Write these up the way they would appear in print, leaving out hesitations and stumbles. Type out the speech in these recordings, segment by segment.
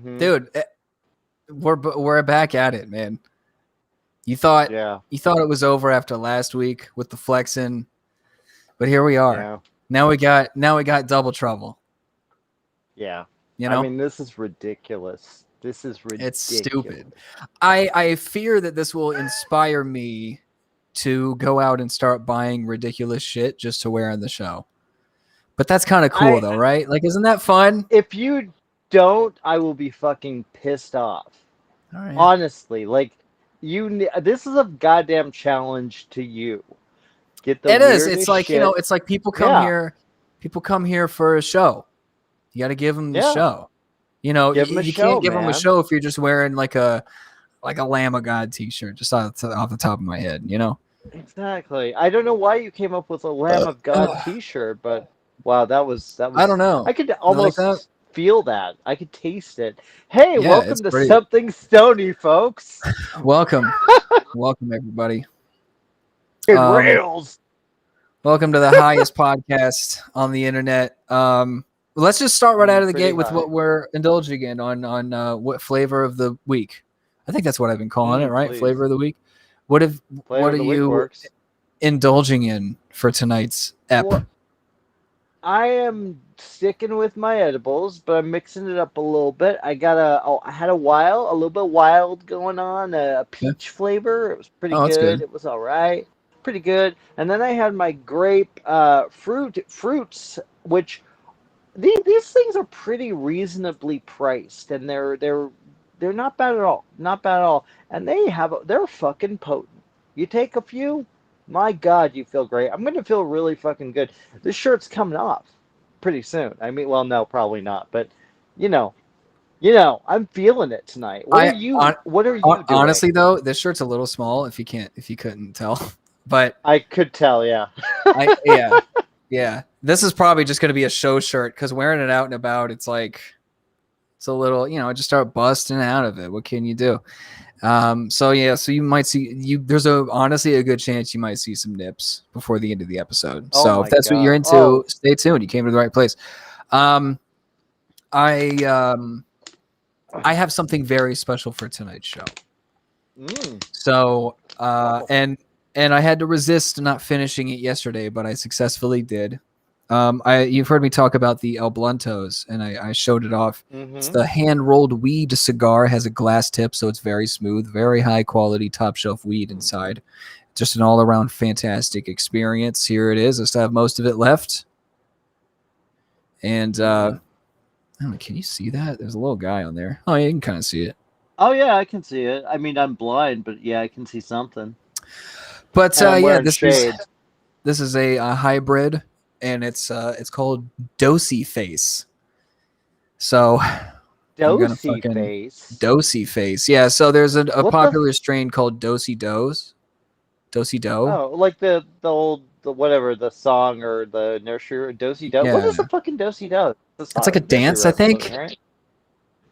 Dude, we're back at it, man. You thought it was over after last week with the flexing, but here we are. Yeah. Now we got double trouble. Yeah. You know? I mean, this is ridiculous. This is ridiculous. It's stupid. I fear that this will inspire me to go out and start buying ridiculous shit just to wear on the show. But that's kind of cool, though, right? Like, isn't that fun? If you don't, I will be fucking pissed off. All right. Honestly, like, this is a goddamn challenge to you. Get the It is. weirdest It's like shit. it's like people come here. People come here for a show. You got to give them the show. You know, you can't give them a show if you're just wearing like a Lamb of God t-shirt, just off the top of my head. You know. Exactly. I don't know why you came up with a Lamb of God t-shirt, but wow, that was. I don't know. I could almost feel that. I could taste it. Hey, welcome to Something Stoney, folks. Welcome everybody. Rails. Welcome to the highest podcast on the internet. Let's just start right out of the gate with what we're indulging in on what flavor of the week. I think that's what I've been calling it, right? Please. Flavor of the week. What are you indulging in for tonight's ep? Well, I am sticking with my edibles, but I'm mixing it up a little bit. I had a little bit wild going on, a peach flavor. It was pretty good. It was all right. Pretty good. And then I had my grape fruits, which these things are pretty reasonably priced, and they're not bad at all. Not bad at all. And they're fucking potent. You take a few, my God, you feel great. I'm gonna feel really fucking good. This shirt's coming off pretty soon. I mean, well, no, probably not, but you know, I'm feeling it tonight. What are you doing? Honestly, though, this shirt's a little small. If you couldn't tell, but I could tell. Yeah. Yeah. This is probably just gonna be a show shirt because wearing it out and about, it's a little, just start busting out of it. What can you do? So you might see there's honestly a good chance you might see some nips before the end of the episode. So if that's what you're into, stay tuned. You came to the right place. I have something very special for tonight's show. So and I had to resist not finishing it yesterday, but I successfully did. You've heard me talk about the El Bluntos, and I showed it off. It's the hand-rolled weed cigar. It has a glass tip, so it's very smooth, very high-quality, top-shelf weed inside. Just an all-around fantastic experience. Here it is. I still have most of it left. And, I don't know, can you see that? There's a little guy on there. Oh, yeah, you can kind of see it. Oh, yeah, I can see it. I mean, I'm blind, but yeah, I can see something. But, this is a hybrid. And it's called Dosey Face. So Dosey Face. Yeah, so there's a popular strain called Dosey Does. Dosey Do. Oh, like the old whatever, the song or the nursery Dosey Do. Yeah. What is a fucking Dosey Do? It's like a dance, I think. Right?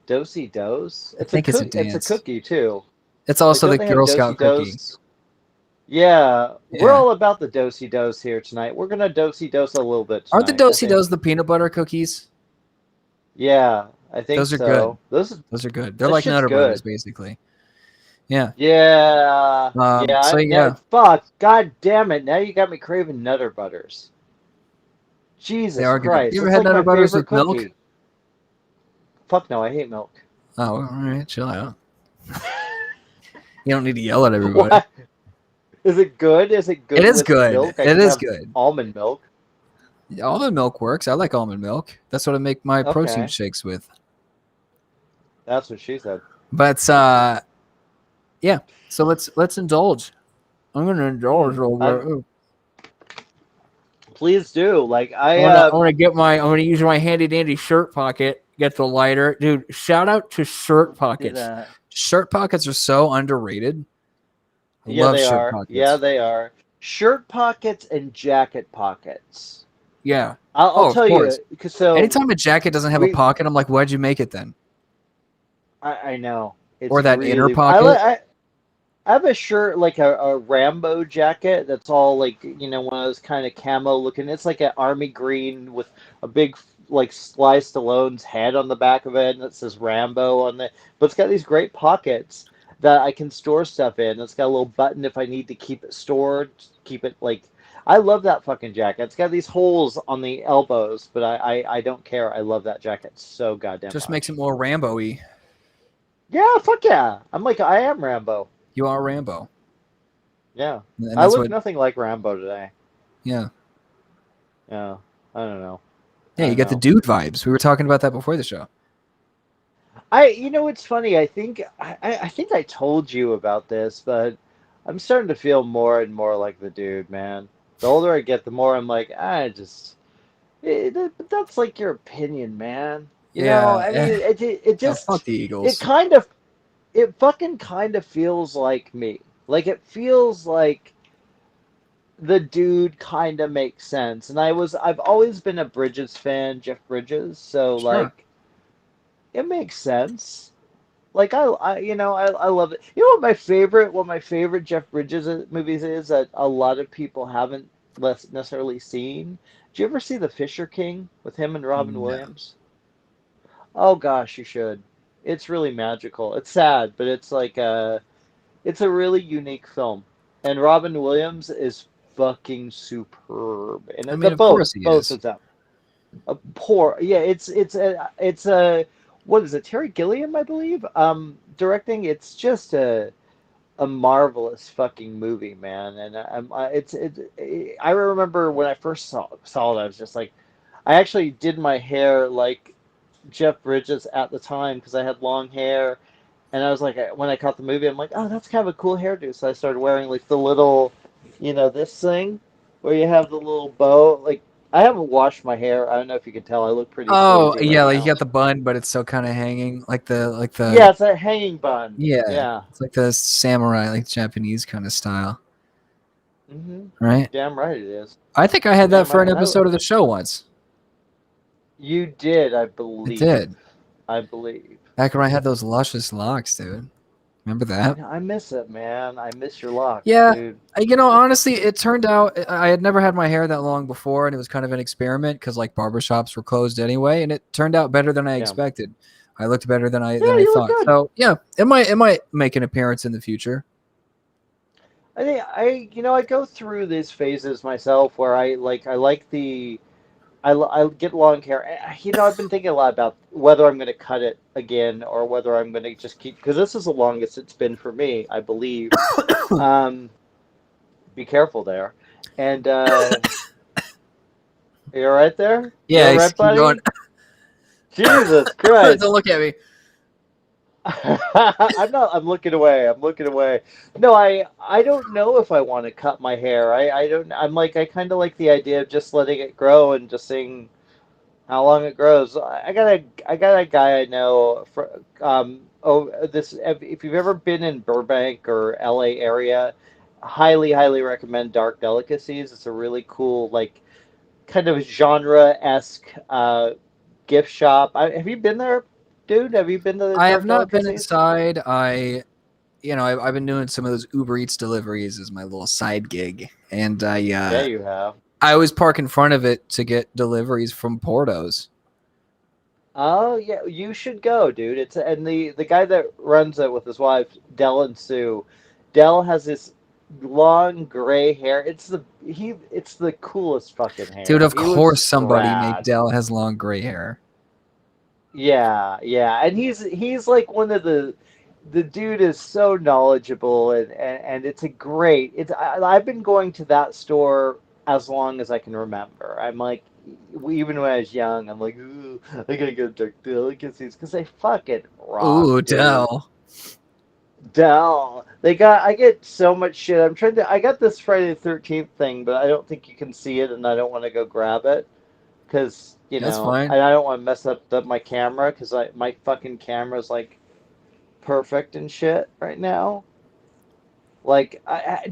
Dosey Does? It's a dance. It's a cookie too. It's also the Girl Scout cookie. Yeah, we're all about the dosey dose here tonight. We're gonna dosey dose a little bit tonight. Aren't the dosey dose the peanut butter cookies? Yeah, I think those are good. Those are good. They're like Nutter Butters, basically. Yeah. Yeah. Yeah. Fuck. God damn it! Now you got me craving Nutter Butters. Jesus Christ! You ever had Nutter Butters with milk? Fuck no! I hate milk. Oh, all right. Chill out. You don't need to yell at everybody. What? Is it good? Is it good? It is good. Milk? It is good. Almond milk. Almond milk works. I like almond milk. That's what I make my protein shakes with. That's what she said. But yeah. So let's indulge. I'm gonna indulge over. Please do. Like I'm gonna use my handy dandy shirt pocket. Get the lighter, dude. Shout out to shirt pockets. Shirt pockets are so underrated. Yeah, they are. Yeah, they are. Shirt pockets and jacket pockets. Yeah. I'll tell you. So anytime a jacket doesn't have a pocket, I'm like, why'd you make it then? I know. It's or that inner pocket. I have a shirt like a Rambo jacket that's all like one of those kind of camo looking. It's like an army green with a big like Sly Stallone's head on the back of it, and it says Rambo on it. But it's got these great pockets that I can store stuff in. It's got a little button if I need to keep it stored, keep it like. I love that fucking jacket. It's got these holes on the elbows, but I don't care. I love that jacket so goddamn Just makes it much. more Rambo-y. Yeah, fuck yeah. I am Rambo. You are Rambo. Yeah. And I that's look what, nothing like Rambo today. yeah. Yeah. I don't know. Yeah, I you don't get the know. dude vibes. We were talking about that before the show. It's funny. I think I told you about this, but I'm starting to feel more and more like the dude, man. The older I get, the more I'm like, but that's like your opinion, man. Yeah. I mean, it Oh, fuck just, the it Eagles. kind of, it fucking kind of feels like me. Like it feels like the dude kind of makes sense. And I've always been a Bridges fan, Jeff Bridges, so Sure. like it makes sense. Like I love it. You know what my favorite Jeff Bridges movies is that a lot of people haven't less necessarily seen. Did you ever see The Fisher King with him and Robin No. Williams? Oh gosh, you should. It's really magical. It's sad, but it's a really unique film. And Robin Williams is fucking superb. And I the mean, of both course he both is. of them. A poor yeah, it's a what is it? Terry Gilliam, I believe. Directing. It's just a marvelous fucking movie, man. And I remember when I first saw it, I was just like, I actually did my hair like Jeff Bridges at the time because I had long hair, and I was like, when I caught the movie, I'm like, oh, that's kind of a cool hairdo. So I started wearing like the little, this thing where you have the little bow. Like, I haven't washed my hair. I don't know if you can tell. I look pretty Oh, sleazy yeah, right like you now. got the bun, but it's still kind of hanging, Yeah, it's a hanging bun. yeah, Yeah. it's like the samurai, like Japanese kind of style, Mm-hmm. right? Damn right it is. I think I had that Damn for right. an And episode of the show once. you did, I I believe. did. I believe. Back when I had those luscious locks, dude. Remember that? I miss it, man. I miss your locks, Yeah. dude. Honestly, it turned out I had never had my hair that long before, and it was kind of an experiment because like barbershops were closed anyway, and it turned out better than I Yeah. expected. I looked better than I Yeah, you look thought. good. So yeah, it might make an appearance in the future. I think I go through these phases myself where I get long hair. I've been thinking a lot about whether I'm going to cut it again or whether I'm going to just keep because this is the longest it's been for me, I believe. Um, be careful there. And you all right there? You Yeah, all right, keep going. buddy? Jesus Don't Christ! look at me. I'm not. I'm looking away. I'm looking away. No, I don't know if I want to cut my hair. I don't. I'm like I kind of like the idea of just letting it grow and just seeing how long it grows. I got a guy I know. If you've ever been in Burbank or LA area, highly recommend Dark Delicacies. It's a really cool like kind of genre-esque gift shop. Have you been there, dude? Have you been to the I have Dark not been Delicacies? inside. I've been doing some of those Uber Eats deliveries as my little side gig, and Yeah, you have. I always park in front of it to get deliveries from Portos. Oh yeah, you should go, dude. And the guy that runs it with his wife, Dell and Sue. Dell has this long gray hair. It's the coolest fucking Dude, hair. of He course looks somebody named rad. Dell has long gray hair. Yeah, and he's like one of the dude is so knowledgeable and it's a great I've been going to that store as long as I can remember. I'm like even when I was young, I'm like, ooh, I gotta go to delicacies because they fucking rock, Ooh, dude. Dell. Dell, I get so much shit. I got this Friday the 13th thing, but I don't think you can see it, and I don't want to go grab it because That's fine. I don't want to mess up my camera because my fucking camera's like perfect and shit right now. Like,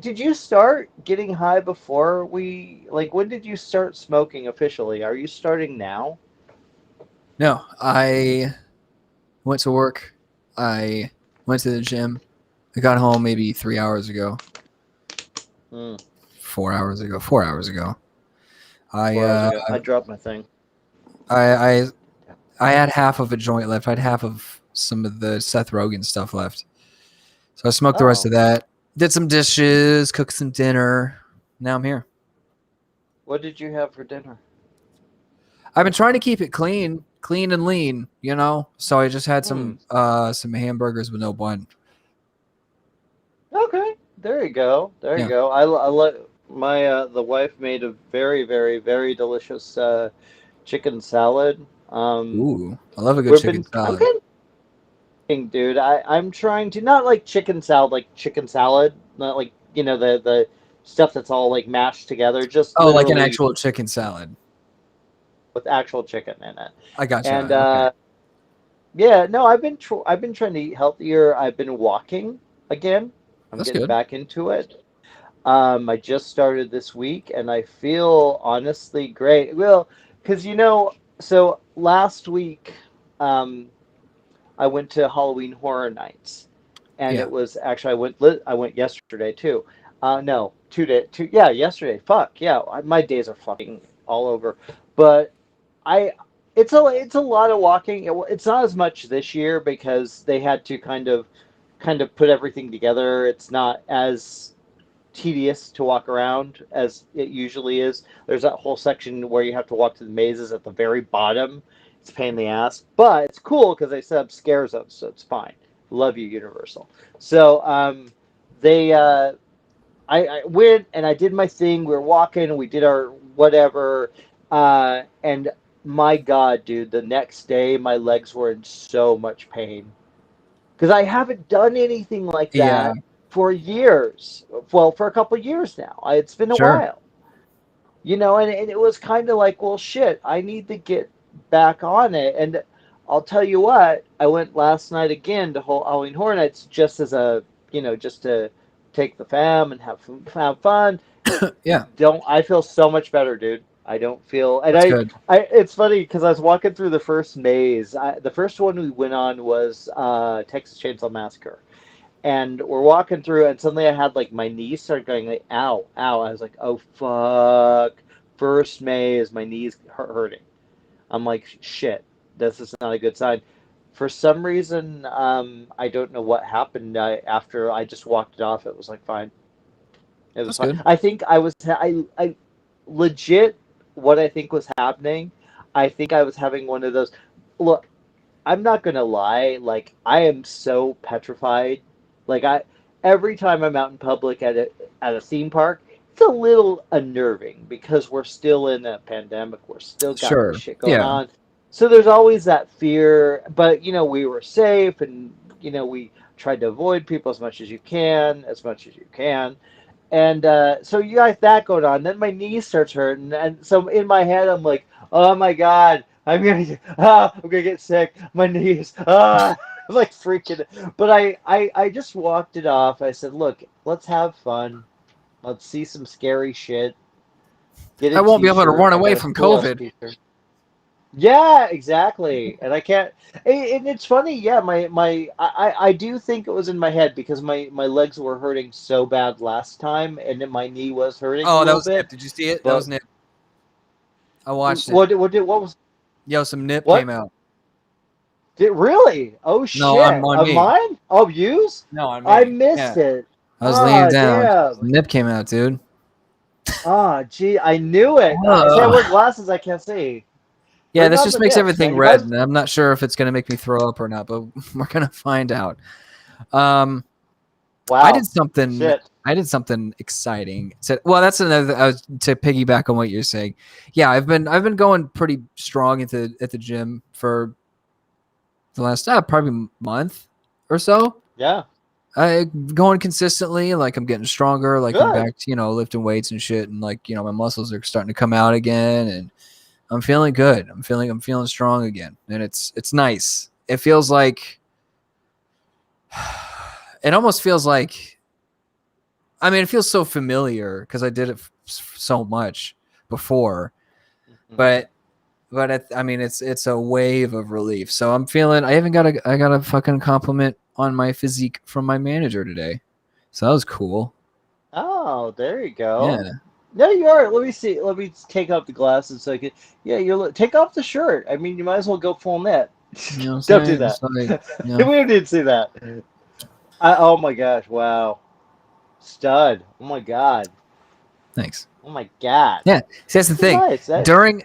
did you start getting high before when did you start smoking officially? Are you starting now? No, I went to work. I went to the gym. I got home maybe 3 hours ago. 4 hours ago. 4 hours ago. 4 hours ago. I dropped my thing. I had half of a joint left. I had half of some of the Seth Rogen stuff left. So I smoked the rest of that. Did some dishes, cooked some dinner. Now I'm here. What did you have for dinner? I've been trying to keep it clean and lean, you know. So I just had some hamburgers with no bun. Okay, there you go. There you go. I let my the wife made a very very very delicious chicken salad. Ooh, I love a good chicken salad. Dude, I'm trying to not like chicken salad, not like the stuff that's all like mashed together, just like an literally actual chicken salad with actual chicken in it. I gotcha. And okay. yeah, no, I've been trying to eat healthier. I've been walking again. I'm That's getting good. back into it. I just started this week, and I feel honestly great. Well, because so last week, I went to Halloween Horror Nights, and Yeah. it was actually I went yesterday too. No, 2 day, yesterday. Fuck yeah, my days are fucking all over. But I, it's a lot of walking. It's not as much this year because they had to kind of put everything together. It's not as tedious to walk around as it usually is. There's that whole section where you have to walk to the mazes at the very bottom. It's a pain in the ass, but it's cool because they set up scare zones, so it's fine. Love you, Universal. So they I went and I did my thing. We were walking, we did our whatever, and my God, dude, the next day my legs were in so much pain because I haven't done anything like Yeah. that for years. Well, for a couple of years now. It's been a Sure. while, and it was kind of like, well, shit, I need to get back on it. And I'll tell you what, I went last night again to Halloween Horror Nights just as just to take the fam and have fun. Yeah. I feel so much better, dude. I don't feel, and That's good. it's funny because I was walking through the first maze. The first one we went on was Texas Chainsaw Massacre, and we're walking through, and suddenly I had like my knees started going like, ow, ow. I was like, oh fuck. First maze, my knees hurting. I'm like, shit, this is not a good sign. For some reason, I don't know what happened. After I just walked it off, it was like fine. It was That's fine. good. I think I legit what I think was happening. I think I was having one of those. Look, I'm not gonna lie. Like I am so petrified. Like every time I'm out in public at a theme park, it's a little unnerving because we're still in a pandemic. We're still got this Sure. shit going Yeah. on. So there's always that fear. But we were safe, and we tried to avoid people as much as you can. And so you got that going on. Then my knee starts hurting, and so in my head I'm like, "Oh my God, I'm gonna get sick. My knees, I'm like freaking." But I just walked it off. I said, "Look, let's have fun. Let's see some scary shit. Get I a won't be able to T-shirt. run I away got a from cool ass COVID. T-shirt." Yeah, exactly. And I can't. And it's funny. Yeah, I do think it was in my head because my legs were hurting so bad last time, and then my knee was hurting a Oh, that little was Nip. bit. Did you see it? That was But Nip. I watched it. what was Yo, some Nip came what out. did really? Oh No, shit! on Of me. mine? Of yous? No, on I me. missed Yeah. it. I was laying Ah, down. damn. Some Nip came out, dude. Ah, gee, I knew it. See, I wear Ugh. glasses. I can't see. Yeah, Bring this on just the makes nips, man. everything You red, guys. and I'm not sure if it's gonna make me throw up or not, but we're gonna find out. Um, I did Wow. something. Shit. I did something exciting. So, well, that's another. To piggyback on what you're saying. Yeah, I've been going pretty strong at the gym for the last probably month or so. Yeah. I going consistently, like I'm getting stronger, like I'm Good. back to, lifting weights and shit, and like, my muscles are starting to come out again, and I'm feeling good. I'm feeling strong again, and it's nice. It feels like it almost feels like, I mean, it feels so familiar because I did it so much before, Mhm. but I mean, it's a wave of relief. So I'm feeling. I even got a fucking compliment on my physique from my manager today. So that was cool. Oh, there you Yeah. go. No, you are. Let me see. Let me take off the glasses so I can. Yeah, take off the shirt. I mean, you might as well go full net. You know what I'm Don't do saying? that. It's like, We didn't see that. Oh my gosh! Wow, stud. Oh my god. thanks. Oh my god. Yeah. See, that's the thing. Nice. During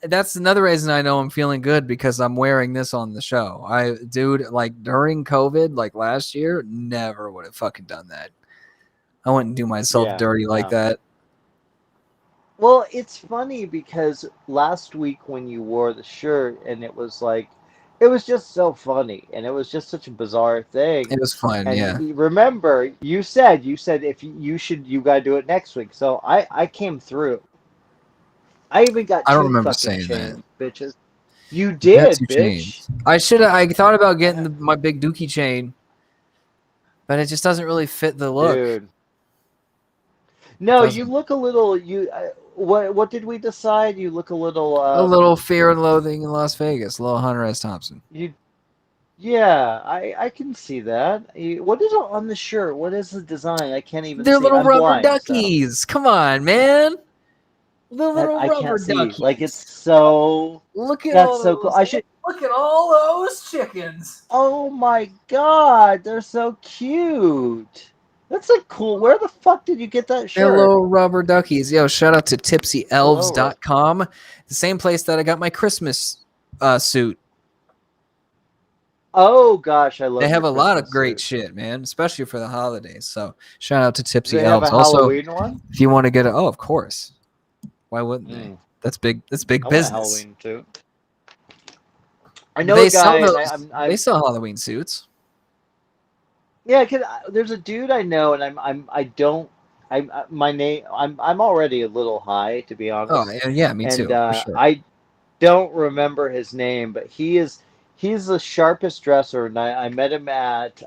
that's another reason I know I'm feeling good because I'm wearing this on the show. Dude, like during COVID, like last year, never would have fucking done that. I wouldn't do myself Yeah. dirty like No. that. Well, it's funny because last week when you wore the shirt and it was like, it was just so funny and it was just such a bizarre thing. It was fun, And yeah. remember, you said if you got to do it next week. So I came through. I even got I don't two remember fucking saying that. chains, bitches. You You got did, two bitch. chains. I thought about getting my big dookie chain, but it just doesn't really fit the look. Dude. It No, you doesn't. look a little. What did we decide? You look a little. A little Fear and Loathing in Las Vegas, a little Hunter S. Thompson. You Yeah, I can see that. What is on the shirt? What is the design? I can't even They're see. little I'm rubber blind, so duckies. Come on, man. The that little I rubber can't see. Like it's duckies. so. Look at That's all so cool. those. I should. Look at all those chickens. Oh my God, they're so cute. That's a cool. Where the fuck did you get that They're shirt? little rubber duckies. Yo, shout out to All over. tipsyelves.com. The same place that I got my Christmas suit. Oh gosh, I They love have your a lot of Christmas great suit. shit, man, especially for the holidays. So shout out to Do Tipsy they have a Elves. Also, Halloween one? if you want to get oh, of course. Why wouldn't they? Mm, That's big. That's big I want a business. Halloween suit. I know a They sell guy, and those. They sell Halloween suits. Yeah, cause there's a dude I know, and I don't, my name, I'm already a little high to be Oh, honest, yeah, me and too, for sure. I don't remember his name, but he's the sharpest dresser, and I met him at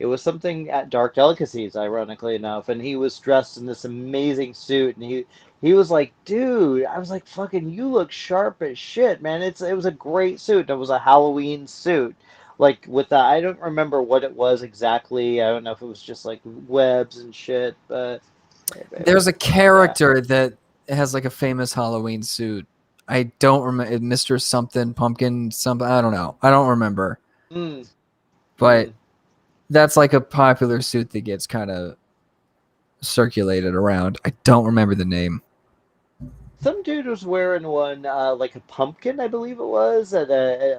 it was something at Dark Delicacies, ironically enough, and he was dressed in this amazing suit, and he was like, dude, I was like, fucking, you look sharp as shit, man. It was a great suit. It was a Halloween suit, like with that. I don't remember what it was exactly. I don't know if it was just like webs and shit, but hey, baby, There's a yeah. character that has like a famous Halloween suit. I don't remember Mr. Something Pumpkin something. I don't know. I don't remember. Mm, But mm. that's like a popular suit that gets kind of circulated around. I don't remember the name. Some dude was wearing one, like a pumpkin, I believe it was, at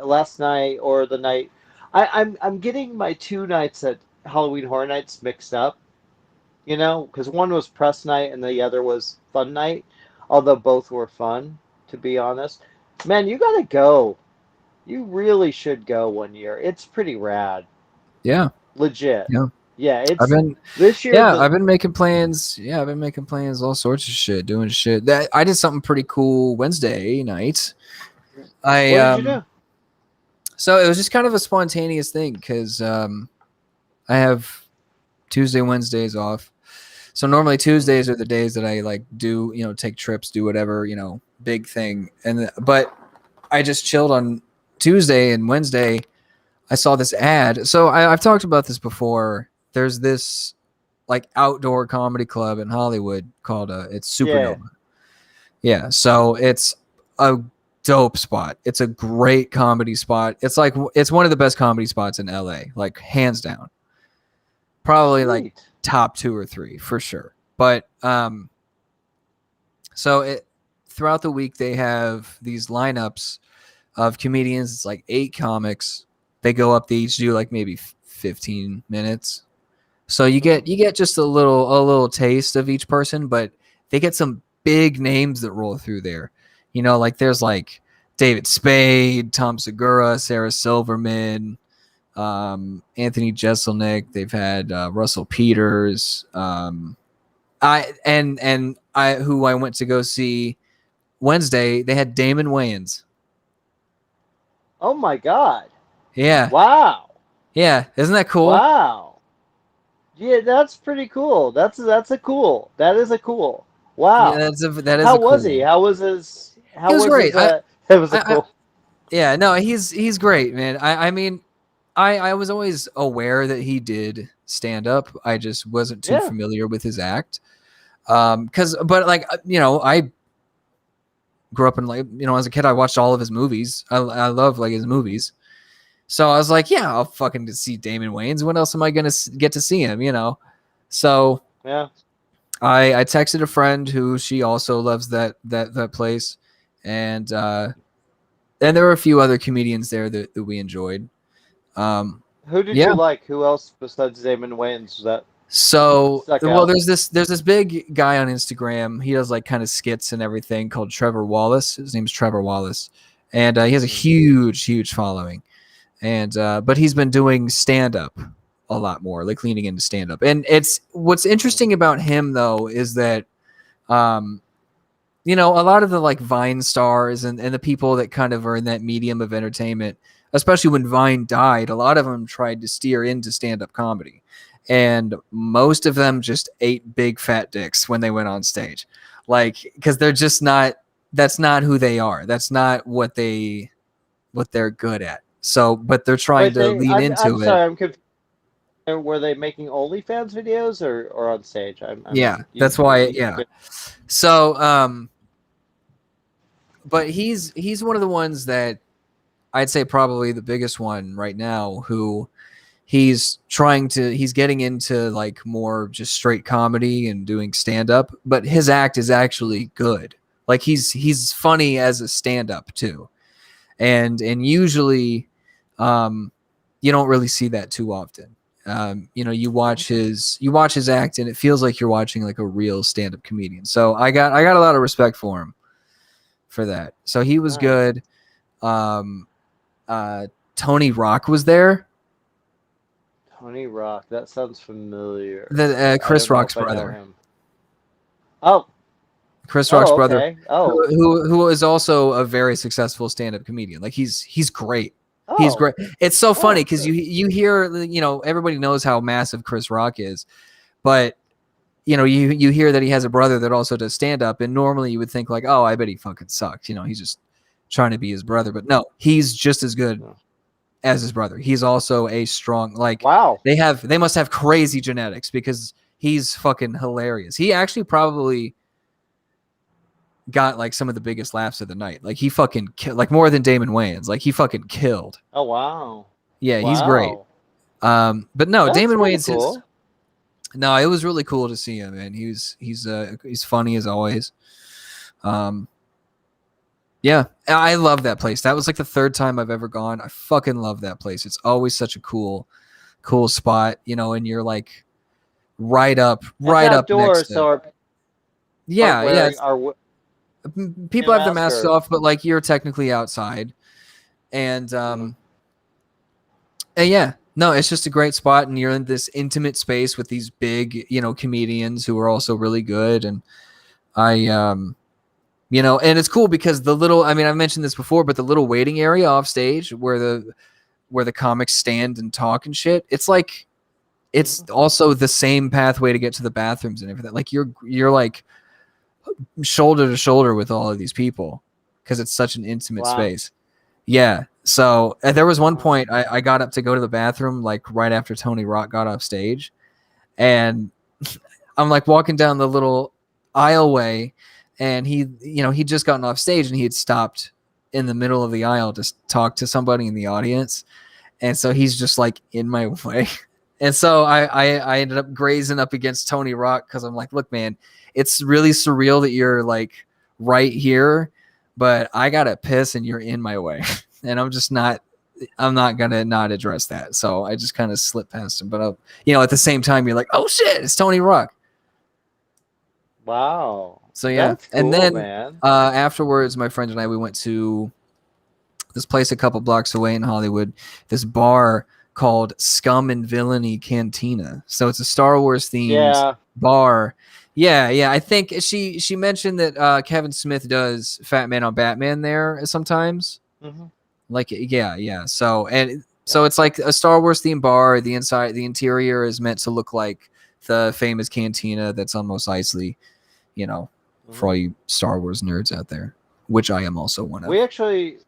last night or the night. I'm getting my two nights at Halloween Horror Nights mixed up, because one was press night and the other was fun night, although both were fun, to be honest. Man, you gotta go. You really should go one year. It's pretty rad, Yeah. legit. Yeah. Yeah, I've it's been this year yeah, the. I've been making plans. Yeah, I've been making plans, all sorts of shit, doing shit. That I did something pretty cool Wednesday night. I What did you do? so it was just kind of a spontaneous thing because I have Tuesday, Wednesdays off. So normally Mm, Tuesdays are the days that I like do, take trips, do whatever, big thing. But I just chilled on Tuesday and Wednesday. I saw this ad. So I've talked about this before. There's this like outdoor comedy club in Hollywood called it's yeah. Supernova. Yeah, so it's a dope spot. It's a great comedy spot. It's one of the best comedy spots in LA, like hands down. Probably like Sweet. top 2 or 3 for sure. But so it throughout the week they have these lineups of comedians. It's like 8 comics. They go up, they each do like maybe 15 minutes. So you get just a little taste of each person, but they get some big names that roll through there. Like there's like David Spade, Tom Segura, Sarah Silverman, Anthony Jeselnik. They've had Russell Peters. I who I went to go see Wednesday. They had Damon Wayans. Oh my God. Yeah, Wow. yeah. Isn't that cool? Wow. Yeah, that's pretty cool. That's a cool. That is a cool. Yeah, Wow. that is a How was cool he? one. How was his He how was was great. his it was a I cool. yeah, no, he's great, man. I mean, I was always aware that he did stand up. I just wasn't too Yeah. familiar with his act. But like, I grew up in, like, as a kid, I watched all of his movies. I love like his movies. So I was like, yeah, I'll fucking see Damon Wayans. When else am I going to get to see him, So Yeah. I texted a friend who she also loves that place. And there were a few other comedians there that we enjoyed. Who did Yeah. you like? Who else besides Damon Wayans that So, stuck well, out? there's this big guy on Instagram. He does like kind of skits and everything called Trevor Wallace. His name's Trevor Wallace, and he has a Mm. huge following. And but he's been doing stand up a lot more, like leaning into stand up. And it's what's Mm. interesting about him though is that um a lot of the like Vine stars and the people that kind of are in that medium of entertainment, especially when Vine died, a lot of them tried to steer into stand-up comedy. And most of them just ate big fat dicks when they went on stage. Like, because they're just not, that's not who they are. That's not what they're good at. So, but they're trying Wait, to lean I'm into it. sorry, I'm confused. Were they making OnlyFans videos or on stage? I'm Yeah, that's why. Yeah. So, but he's one of the ones that I'd say probably the biggest one right now who he's getting into like more just straight comedy and doing stand up, but his act is actually good. Like he's funny as a stand up too. And usually you don't really see that too often. You watch his act and it feels like you're watching like a real stand up comedian. So I got a lot of respect for him for that. So he was Nice. good. Um Tony Rock was there. Tony Rock. That sounds The familiar. I Chris don't know Rock's if I know brother. him. Oh, Chris Rock's oh, brother, okay. Oh, who is also a very successful stand-up comedian. Like he's great. He's oh, great. It's so funny oh, because good. you hear, everybody knows how massive Chris Rock is, but you hear that he has a brother that also does stand-up, and normally you would think like, oh, I bet he fucking sucks. He's just trying to be his brother, but no, he's just as good Oh. as his brother. He's also a strong, like, Wow. they must have crazy genetics because he's fucking hilarious. He actually probably got like some of the biggest laughs of the night. Like he fucking like more than Damon Wayans. Like he fucking killed. Oh, wow. Yeah, he's great. Wow. But no, That's Damon pretty Wayans is cool. no. It was really cool to see him, and he's funny as always. Um, yeah, I love that place. That was like the third time I've ever gone. I fucking love that place. It's always such a cool spot, and you're like It's right up next outdoors, to. so are Yeah, yeah. wearing are we- People a have the mask masks or off, but like you're technically outside, and mm, yeah, no, it's just a great spot, and you're in this intimate space with these big, comedians who are also really good, and and it's cool because the little, I mean, I've mentioned this before, but the little waiting area off stage where the comics stand and talk and shit, it's like it's mhm. also the same pathway to get to the bathrooms and everything. Like you're like shoulder to shoulder with all of these people because it's such an intimate Wow. space. Yeah. So there was one Wow. point I got up to go to the bathroom like right after Tony Rock got off stage, and I'm like walking down the little aisleway, and he'd just gotten off stage and he had stopped in the middle of the aisle to talk to somebody in the audience, and so he's just like in my way. And so I ended up grazing up against Tony Rock because I'm like, look, man, it's really surreal that you're like right here, but I gotta piss and you're in my way, and I'm not gonna not address that. So I just kind of slipped past him, but at the same time, you're like, oh shit, it's Tony Rock. Wow. So yeah, That's and cool, then man. afterwards, my friend and I we went to this place a couple blocks away in Hollywood, this bar called Scum and Villainy Cantina. So it's a Star Wars themed Yeah. bar. Yeah, yeah. I think she mentioned that Kevin Smith does Fat Man on Batman there sometimes. Hmm. Like yeah, yeah. So Yeah. it's like a Star Wars themed bar. The interior is meant to look like the famous cantina that's on Mos Eisley. For Hmm. all you Star Wars nerds out there, which I am also one of. We actually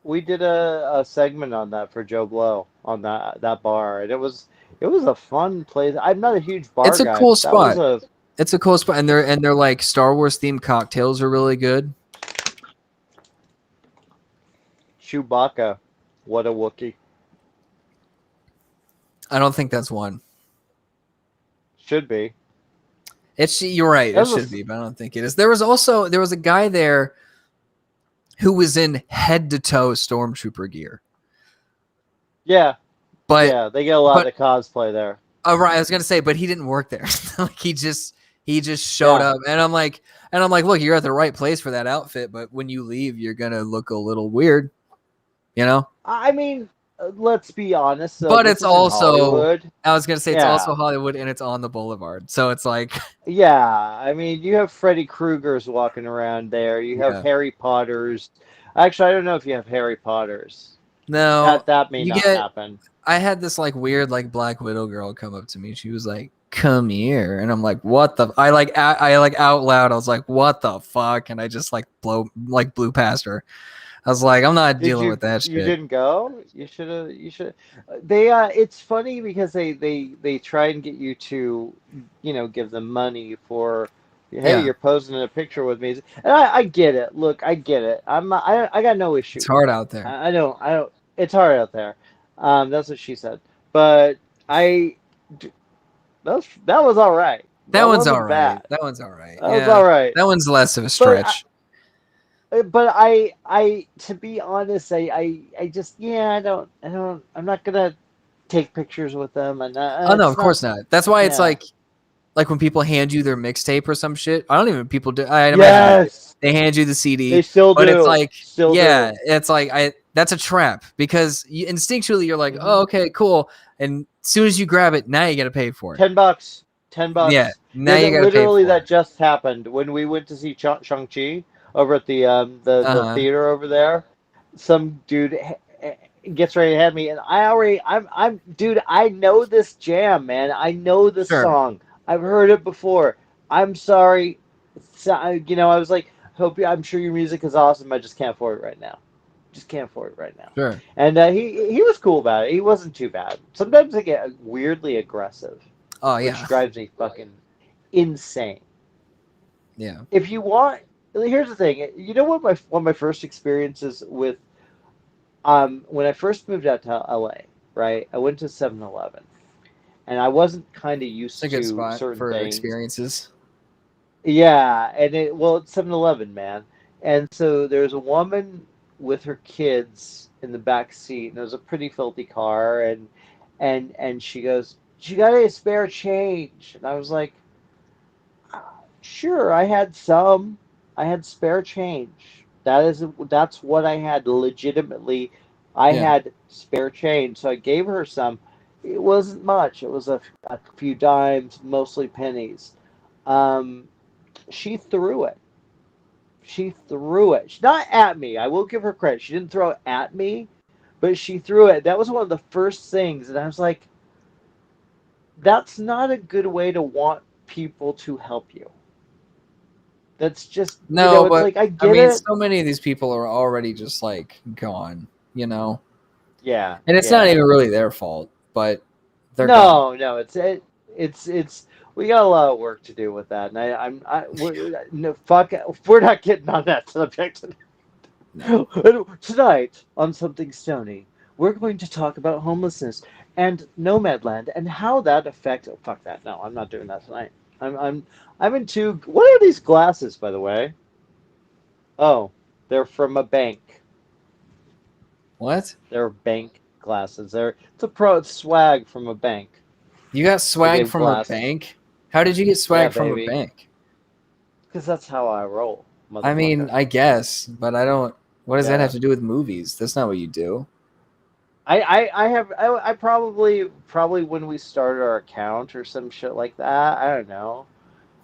we did a segment on that for Joe Blow on that bar, and it was a fun place. I'm not a huge bar It's a guy, cool but that was spot. a It's a cool spot, and they're like Star Wars themed cocktails are really good. Chewbacca. What a Wookiee. I don't think that's one. Should be. You're right. It That should was be, but I don't think it is. There was a guy there who was in head to toe stormtrooper gear. yeah, But yeah. They get a lot of cosplay there. right, I was gonna say, but he didn't work there. Like he just showed Yeah. up, and I'm like, look, you're at the right place for that outfit, but when you leave, you're gonna look a little weird, you know. I mean, let's be honest. Though, But this it's is in also, Hollywood. I was gonna say, it's Yeah. also Hollywood, and it's on the boulevard, so it's like, Yeah, I mean, you have Freddy Krueger's walking around there. You have yeah, Harry Potter's. Actually, I don't know if you have Harry Potter's. no, That may you not get. happen. I had this like weird like Black Widow girl come up to me. She was like, "Come here," and I'm like, "What the?" I like out loud. I was like, "What the fuck?" And I just like blew past her. I was like, "I'm not Did dealing you? with that You shit." didn't go? You should have. You should. They. It's funny because they try and get you to, give them money for. Hey, Yeah, you're posing in a picture with me, and I get it. Look, I get it. I got no issue it's with hard it. out there. I don't. It's hard out there. That's what she said. But I. That was all right. That That one's all wasn't right. bad. That one's all right. That was Yeah, all right. that one's less of a But stretch. to be honest, I just, yeah, I'm not gonna take pictures with them, and Oh no, it's of not, course not. That's why it's yeah, like when people hand you their mixtape or some shit. I don't even people do. I imagine yes, they hand you the they CD, still but it's do, like, still yeah, do. it's like that's a trap because instinctually you're like, Hmm. oh, okay, cool, and as soon as you grab it, now you got to pay for it. $10, $10. Yeah, now Yeah, you that got to pay literally for that it. just happened when we went to see Shang-Chi over at the Uh huh. theater over there. Some dude gets ready to have me, and I'm dude. I know this jam, man. I know this Sure, song. I've heard it before. I'm sorry. I was like, I'm sure your music is awesome. I just can't afford it right now. Just can't afford it right now. sure. And he was cool about it. He wasn't too bad. Sometimes they get weirdly aggressive, Oh which yeah, drives me fucking insane. yeah. If you want, here's the thing. You know what one of my first experiences with when I first moved out to LA, right? I went to 7-Eleven, and I wasn't kind of It's a used good to spot certain for things. experiences. Yeah, and it's 7-Eleven, man. And so there's a woman with her kids in the back seat, and it was a pretty filthy car, and she goes, "You got any spare change?" And I was like, "Sure, I had some. I had spare change. That's what I had legitimately. I Yeah, had spare change, so I gave her some. It wasn't much. It was a few dimes, mostly pennies. Um, she threw it. She threw it. Not at me. I will give her credit. She didn't throw it at me, but she threw it. That was one of the first things, and I was like, that's not a good way to want people to help you. That's just, no, it's but like I I get mean, it. so many of these people are already just like gone, you know, Yeah, and it's not yeah. even really their fault, but they're gone. No, no, it's we got a lot of work to do with that, and no, fuck, we're not getting on that subject No. tonight on Something Stony. We're going to talk about homelessness and Nomadland and how that affects. Oh, fuck that! No, I'm not doing that tonight. I'm into. What are these glasses, by the way? Oh, they're from a bank. What? They're bank glasses. It's swag from a bank. You got They swag gave from a glasses. bank? How did you get Yeah, swag from a baby. bank? Because that's how I roll, I mean, motherfucker. I guess, but I don't. What does that have Yeah. to do with movies? That's not what you do. I probably when we started our account or some shit like that. I don't know.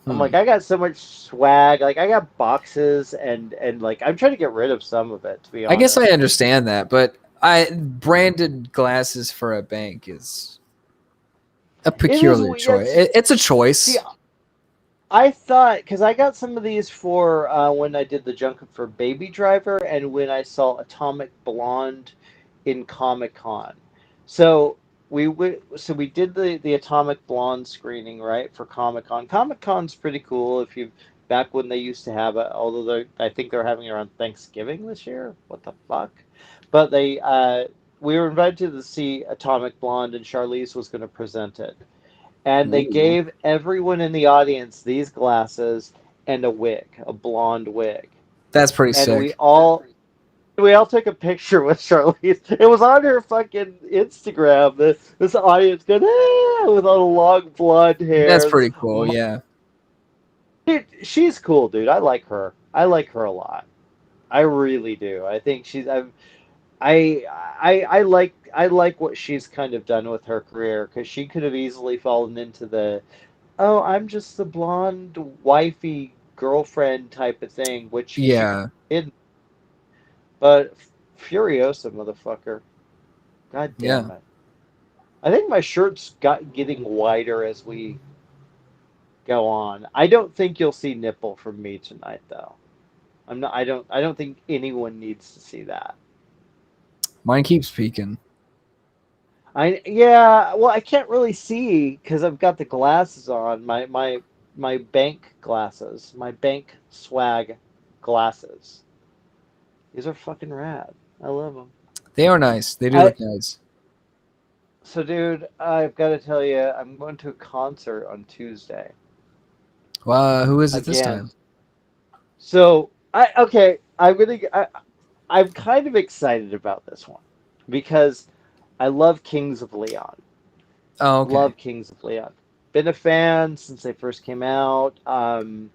I'm Hmm. like, I got so much swag. Like, I got boxes and like, I'm trying to get rid of some of it, to be I guess I honest. understand that, but I branded glasses for a bank is a It is peculiar choice. weird. It's a See, choice. I thought because I got some of these for when I did the junket for Baby Driver and when I saw Atomic Blonde in Comic Con. So we did the Atomic Blonde screening right for Comic Con. Comic Con's pretty cool if you back when they used to have it. Although I think they're having it around Thanksgiving this year. What the fuck? But we were invited to see Atomic Blonde and Charlize was going to present it. And they Ooh, gave everyone in the audience these glasses and a wig, a blonde wig. that's pretty And sick. we all took a picture with Charlize. It was on her fucking Instagram. This audience going with all the long blonde That's hair. This, pretty cool. Yeah. dude, she's cool, dude. I like her. I like her a lot. I really do. I think I like what she's kind of done with her career because she could have easily fallen into the oh, I'm just the blonde wifey girlfriend type of thing, which she Yeah. did. But Furiosa, motherfucker. God Yeah. damn it. I think my shirt's getting wider as we go on. I don't think you'll see nipple from me tonight, though. I'm not. I don't think anyone needs to see that. Mine keeps peeking. Yeah. Well, I can't really see because I've got the glasses on. My bank glasses. My bank swag glasses. These are fucking rad. I love them. They are nice. They do I look nice. so, dude, I've got to tell you, I'm going to a concert on Tuesday Who is it this again. time? So, I okay, I'm kind of excited about this one because I love Kings of Leon. Oh, okay. Love Kings of Leon. Been a fan since they first came out. And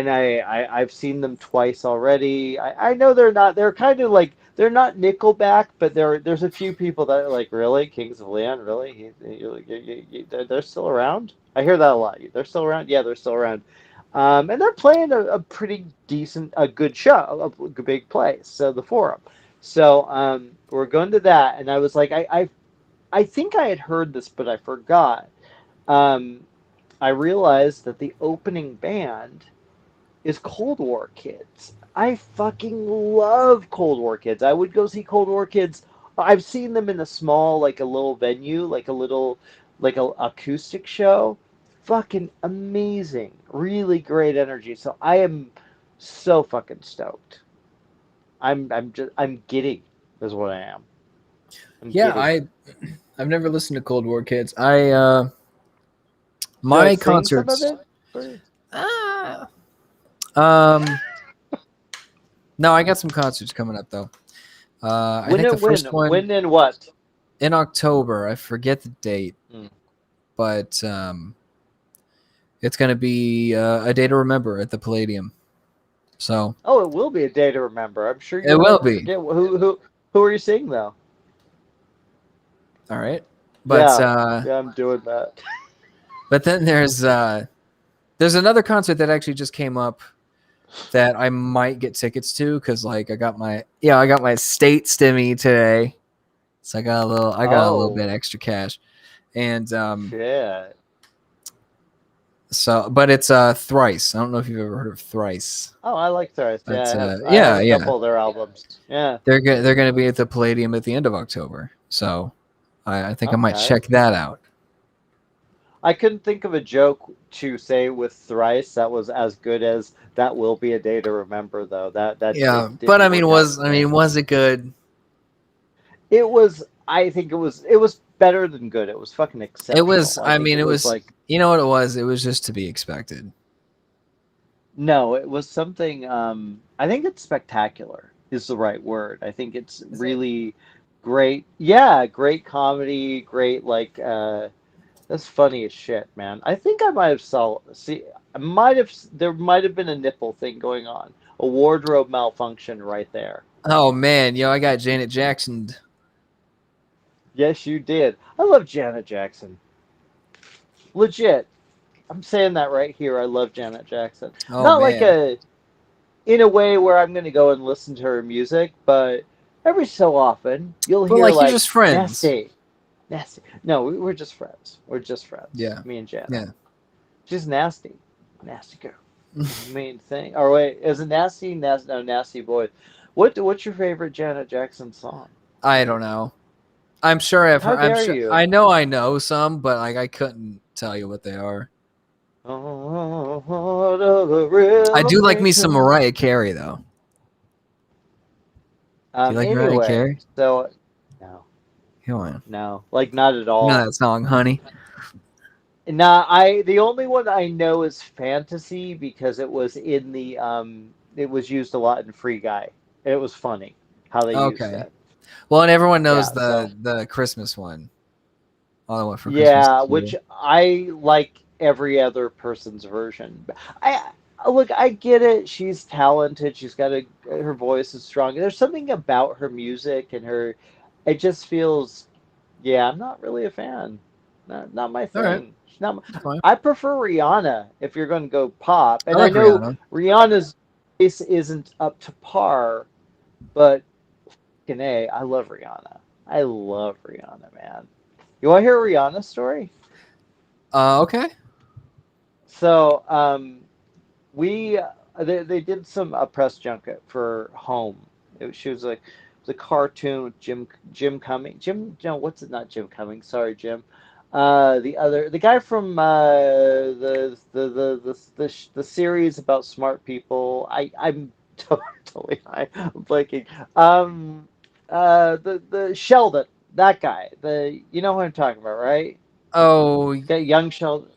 I've seen them twice already. I know they're kind of like they're not Nickelback, but there's a few people that are like really Kings of Leon, really they're still around. I hear that a lot. They're still around. Yeah, they're still around. And they're playing a pretty decent, a good show, a big place. So the Forum. So we're going to that, and I was like, I think I had heard this, but I forgot. Um, I realized that the opening band is Cold War Kids. I fucking love Cold War Kids. I would go see Cold War Kids. I've seen them in a small, like a little venue, like a acoustic show. Fucking amazing. Really great energy. So I am so fucking stoked. I'm giddy is what I am. I'm Yeah, giddy. I've never listened to Cold War Kids. Should I My sing some of concerts. it? Ah, um, no, I got some concerts coming up though. I When think the and when? first one When and what? in October. I forget the date, Hmm. but it's going to be a day to remember at the Palladium. So Oh, it will be a day to remember. I'm sure it you'll will never be. forget. Who are you seeing though? All right, but Yeah, yeah, I'm doing that. but then there's another concert that actually just came up that I might get tickets to because like I got my state stimmy today, so I got a little Oh bit extra cash, and shit! so but it's Thrice. I don't know if you've ever heard of Thrice, Oh, I like Thrice. Yeah, but I have yeah, a yeah, couple of their albums. Yeah. they're gonna be at the Palladium at the end of October, so I think I might Okay. check that out. I couldn't think of a joke to say with Thrice that was as good as "That Will Be a Day to Remember," though. That Yeah, it but didn't work out for me. was it good? It was. I think it was better than good. It was fucking It was. exceptional. I think it It was was. like You know what it was? It was just to be expected. no, it was something. I think it's spectacular is the right word. I think it's Is it? really great. Yeah, great comedy. Great like. That's funny as shit, man. I think I might have saw. See, I might have. There might have been a nipple thing going on. A wardrobe malfunction right there. Oh man, I got Janet Jackson. Yes, you did. I love Janet Jackson. Legit. I'm saying that right here. I love Janet Jackson. Oh Not like man. a in a way where I'm going to go and listen to her music, but every so often you'll But hear like you're like just friends. nasty, nasty. No, we're just friends. We're just friends. Yeah. Me and Janet. Yeah. She's nasty. Nasty girl. Main thing. Or wait, is it nasty? No, nasty boy. What's your favorite Janet Jackson song? I don't know. I'm sure I've How heard. I'm dare sure you? I know some, but like I couldn't tell you what they are. Oh, what of a I do like me some rhythm. Mariah Carey though. Do you like Mariah Anyway, Carey? so no, Come on. no, like not at You know all. that song, Honey? Nah, the only one I know is Fantasy because it was in the it was used a lot in Free Guy. And it was funny how they used Okay. it. Well, and everyone knows Yeah, so the Christmas one. All I want for Christmas yeah, is which you. I like every other person's version. I look, I get it. She's talented. She's got a her voice is strong. There's something about her music and her. It just feels, yeah, I'm not really a fan. Not my All right, thing. She's not. that's fine. I prefer Rihanna if you're going to go pop. I And I like know Rihanna. Rihanna's voice isn't up to par, but fucking A, I love Rihanna. I love Rihanna, man. You want to hear a Rihanna story? Okay. So, we they did some press junket for Home. She was like the cartoon with Jim Cummings. Jim, no, what's it? Not Jim Cummings. Sorry, Jim. The guy from the series about smart people. I'm totally I'm blanking. The Sheldon, that guy. You know who I'm talking about, right? Oh, That young Sheldon.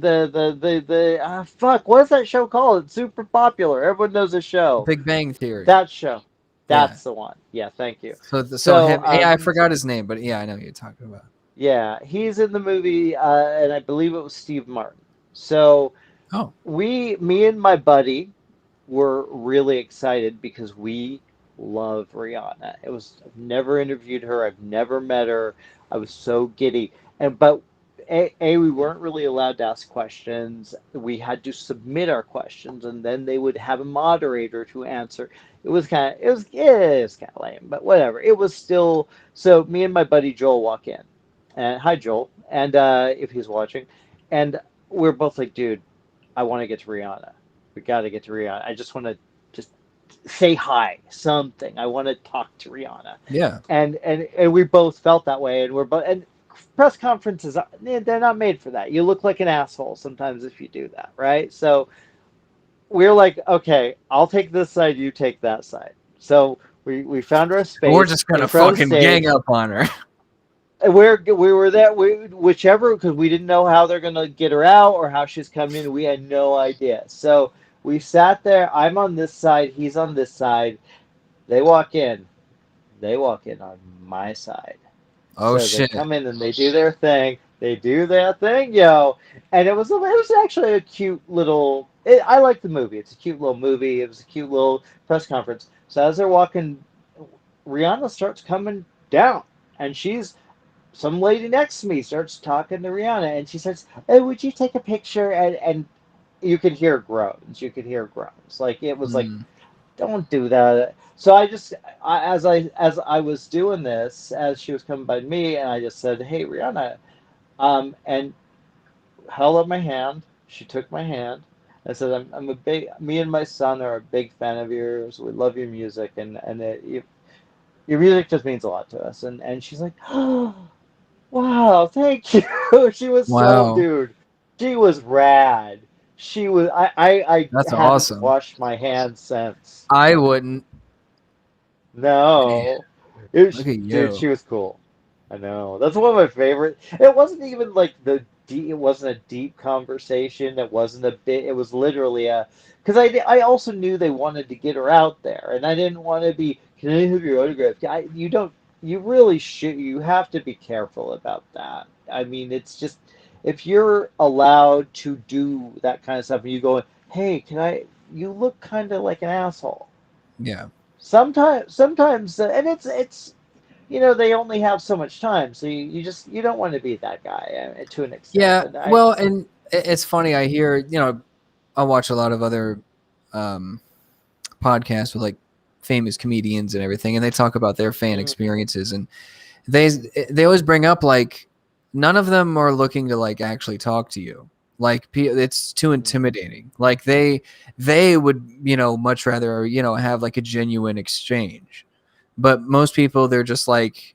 Fuck, what's that show called? It's super popular. Everyone knows the show. Big Bang Theory. That show. Yeah. That's the one. Yeah, thank you. So So, him. Yeah, I forgot his name, but yeah, I know who you're talking about. yeah, he's in the movie, and I believe it was Steve Martin. So Oh, me and my buddy were really excited because we love Rihanna. I've never interviewed her. I've never met her. I was so giddy. But we weren't really allowed to ask questions. We had to submit our questions, and then they would have a moderator to answer. It was kind of lame, but whatever. It was still so. Me and my buddy Joel walk in, and hi Joel, and if he's watching, and we're both like, dude, I want to get to Rihanna. We got to get to Rihanna. I just want to just say hi, something. I want to talk to Rihanna. yeah. And we both felt that way, and we're both and press conferences they're not made for that. You look like an asshole sometimes if you do that, right? So we're like, okay, I'll take this side, you take that side. So we found our We're space just in gonna front of the fucking gang stage. up on her. We were there, whichever, because we didn't know how they're gonna get her out or how she's coming in. We had no idea. So we sat there. I'm on this side. He's on this side. They walk in. They walk in on my side. Oh So they shit. come in and they do their thing. They do their thing, yo. And it was actually a cute little. I like the movie. It's a cute little movie. It was a cute little press conference. So as they're walking, Rihanna starts coming down, and she's some lady next to me starts talking to Rihanna, and she says, "Oh, would you take a picture?" And you could hear groans. You could hear groans. Like it was like, Mm. "Don't do that." So as I was doing this, as she was coming by me, and I just said, "Hey, Rihanna," and held up my hand. She took my hand. I said, I'm a big. Me and my son are a big fan of yours. We love your music, your music just means a lot to us." And she's like, "Oh, wow, thank you." She was so, Wow, dude, she was rad. She was, I that's hadn't awesome. washed my hands since. I wouldn't. Man, No. look at Dude, you. she was cool. I know. That's one of my favorite. It wasn't even like it wasn't a deep conversation. It wasn't a bit, it was literally because I also knew they wanted to get her out there, and I didn't want to be, can I have your autograph? You don't, you really should, you have to be careful about that. I mean, it's just, if you're allowed to do that kind of stuff and you go, hey, you look kind of like an asshole. Yeah. Sometimes, and it's they only have so much time, so you don't want to be that guy to an extent. Yeah. And I, Well, and it's funny. I hear, I watch a lot of other um, podcasts with like famous comedians and everything, and they talk about their fan mm, experiences, and they they always bring up like none of them are looking to like actually talk to you. Like it's too intimidating. Like they would, much rather, have like a genuine exchange. But most people, they're just like,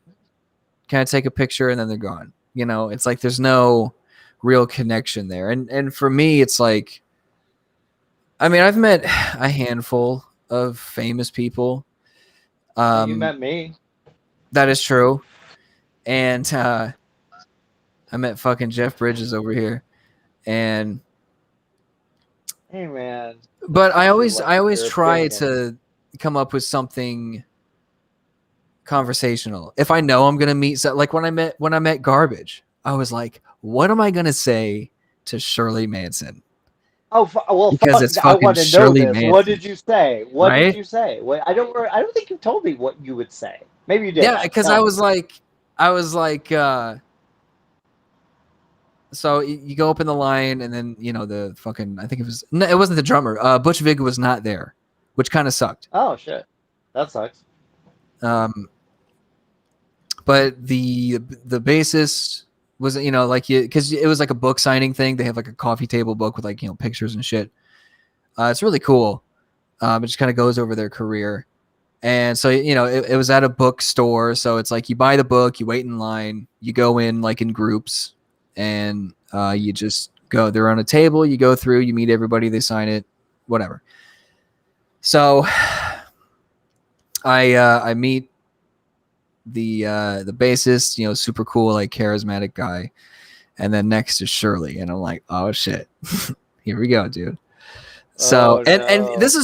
can I take a picture, and then they're gone. It's like there's no real connection there. And for me, it's like, I mean, I've met a handful of famous people. You met me. That is true. And I met fucking Jeff Bridges over here. And Hey man, but I you're always I lucky. always You're a try big one. to come up with something conversational. If I know I'm gonna meet, like when I met Garbage, I was like, what am I gonna say to Shirley Manson? Oh well, Because it's I fucking want to know Shirley this. What Manson, did you say? What did right? you say? I don't. I don't think you told me what you would say. Maybe you did. Yeah, because Tell me. I was like, so you go up in the line, and then the fucking, I think it was, no, it wasn't the drummer. Butch Vig was not there, which kind of sucked. Oh shit, that sucks. Um, but the bassist was, like, you, because it was like a book signing thing. They have like a coffee table book with like pictures and shit. It's really cool. It just kind of goes over their career. And so, it was at a bookstore. So it's like you buy the book, you wait in line, you go in like in groups, and you just go. They're on a table, you go through, you meet everybody, they sign it, whatever. So I meet the bassist, super cool, like charismatic guy. And then next is Shirley. And I'm like, oh shit. Here we go, dude. So Oh and no. this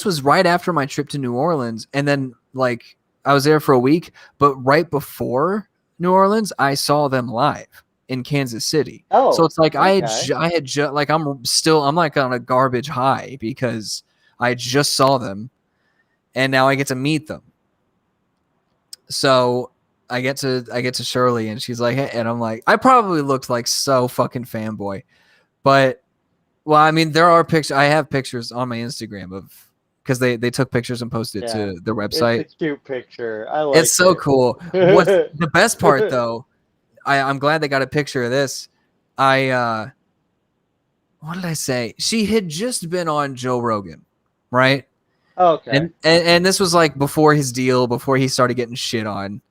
was right after my trip to New Orleans, and then like I was there for a week, but right before New Orleans, I saw them live in Kansas City. So Oh, it's like okay. like I'm like on a garbage high because I just saw them, and now I get to meet them. So I get to Shirley, and she's like, hey, and I'm like, I probably looked like so fucking fanboy, but well, I mean, there are pictures. I have pictures on my Instagram of, because they took pictures and posted it Yeah, to their it's a website. cute picture. I It's like so it. cool. What's the best part though? I'm glad they got a picture of this. I what did I say? She had just been on Joe Rogan, right? Okay. And this was like before his deal, before he started getting shit on,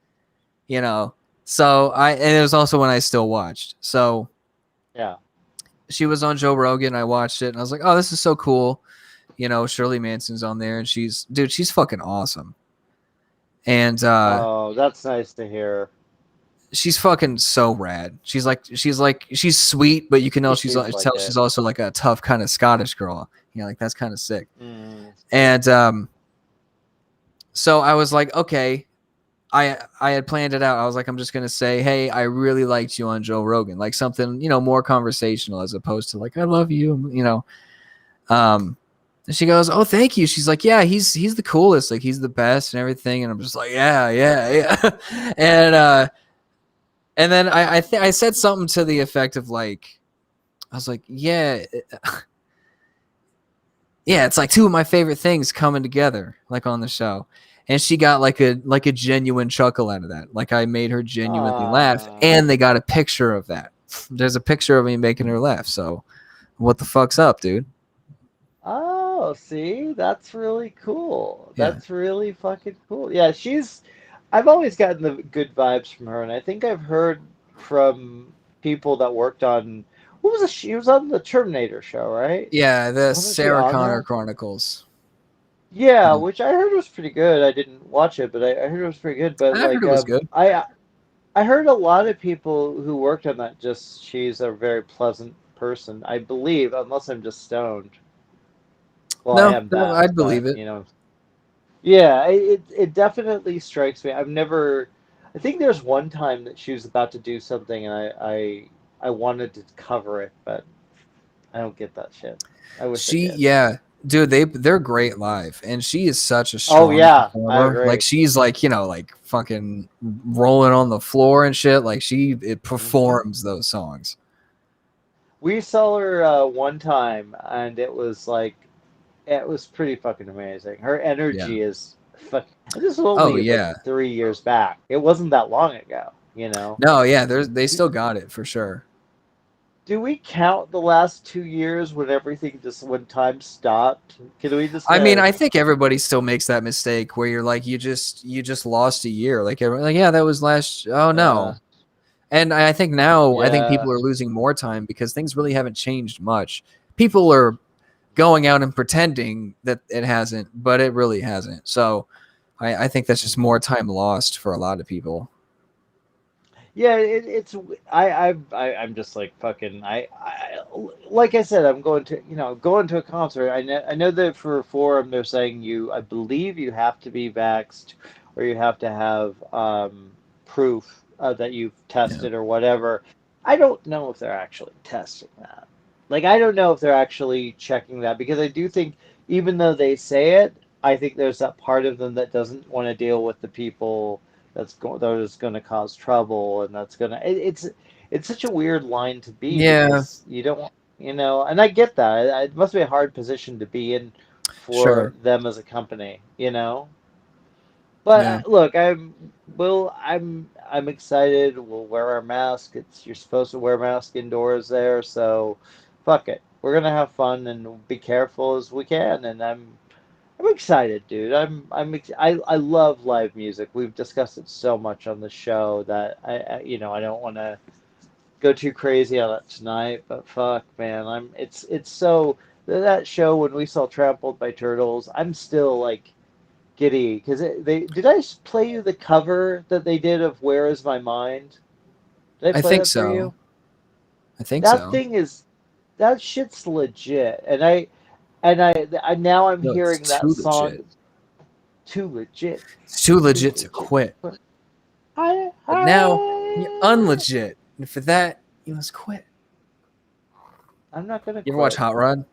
you know. So and it was also when I still watched. So Yeah. she was on Joe Rogan. I watched it and I was like, oh, this is so cool. Shirley Manson's on there, and she's fucking awesome. And Oh, that's nice to hear. she's fucking so rad. She's sweet, but you can know She seems like tell it. she's also like a tough kind of Scottish girl. Like that's kind of sick. Mm. And so I was like, okay, I had planned it out. I was like, I'm just gonna say, hey, I really liked you on Joe Rogan, like something more conversational as opposed to like I love you. And she goes, oh, thank you. She's like, yeah, he's the coolest, like he's the best and everything. And I'm just like, yeah. And then I said something to the effect of like, I was like, yeah, yeah, it's like two of my favorite things coming together, like on the show. And she got like a genuine chuckle out of that. Like I made her genuinely laugh, Ah. and they got a picture of that. There's a picture of me making her laugh. So, what the fuck's up, dude? Oh, see, that's really cool. Yeah, That's really fucking cool. Yeah, I've always gotten the good vibes from her, and I think I've heard from people that worked on, she was on the Terminator show, right? yeah. The Wasn't she Sarah on Connor there? Chronicles. Yeah, Yeah. which I heard was pretty good. I didn't watch it, but I heard it was pretty good. But I heard like, it was good. I heard a lot of people who worked on that just she's a very pleasant person, I believe, unless I'm just stoned. Well, I No, am no, that, I'd but believe it. yeah, it definitely strikes me. I've never. I think there's one time that she was about to do something, and I wanted to cover it, but I don't get that shit. I wish I did. Yeah, dude, they're great live, and she is such a Oh strong yeah, I performer. Like agree. she's like like fucking rolling on the floor and shit. Like it Hmm. performs those songs. We saw her one time, and it was like it was pretty fucking amazing. Her Yeah. energy is fuck. This was Oh only like yeah. 3 years back. It wasn't that long ago. You know. No, yeah, they still got it for sure. Do we count the last 2 years when everything just when time stopped? Can we just I mean, I think everybody still makes that mistake where you're like, you just lost a year. Like, like, yeah, that was last. Oh uh, no. And I think now, I think yeah. people are losing more time because things really haven't changed much. People are going out and pretending that it hasn't, but it really hasn't. So I think that's just more time lost for a lot of people. Yeah, it's I'm just like fucking like I said, I'm going to going to a concert. I know that for Forum they're saying I believe you have to be vaxxed or you have to have proof that you've Yeah. tested or whatever. I don't know if they're actually testing that. Like I don't know if they're actually checking that because I do think even though they say it, I think there's that part of them that doesn't want to deal with the people that is going to cause trouble and that's going to it's such a weird line to be Yeah, because you don't want and I get that it must be a hard position to be in for sure. them as a company. Yeah. But look, I'm excited. We'll wear our mask. You're supposed to wear a mask indoors there, so fuck it. We're gonna have fun and be careful as we can, and I'm excited, dude. I love live music. We've discussed it so much on the show that I don't want to go too crazy on it tonight. But fuck, man, it's so that show when we saw Trampled by Turtles, I'm still like giddy because they did I play you the cover that they did of Where Is My Mind? Did I I play think that for so. you? I think That so. thing is that shit's legit, and I now I'm No, it's hearing that too song legit. too legit. It's too Too legit to legit. quit. Hi, But now you're hi. unlegit. And for that, you must quit. I'm not gonna You ever watch quit. Hot Rod?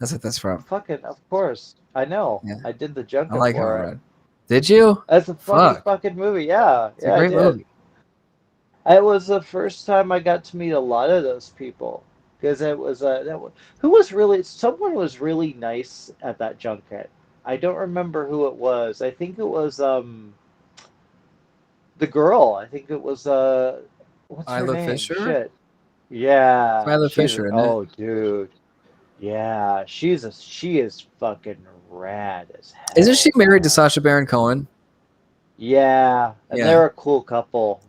That's what that's from. Fucking, of course. I know. Yeah. I did the I junket like Hot for it. Rod. Did you? That's a funny Fuck. fucking movie. Yeah, It's a yeah, I great did. movie. It was the first time I got to meet a lot of those people because it was who was really someone was really nice at that junket. I don't remember who it was. I think it was the girl. I think it was what's her Isla name? Fisher? Shit. It's Yeah, Isla Fisher, isn't it? oh dude. Yeah, she is fucking rad as Isn't she hell, married to man. Sacha Baron Cohen? Yeah, and Yeah. they're a cool couple.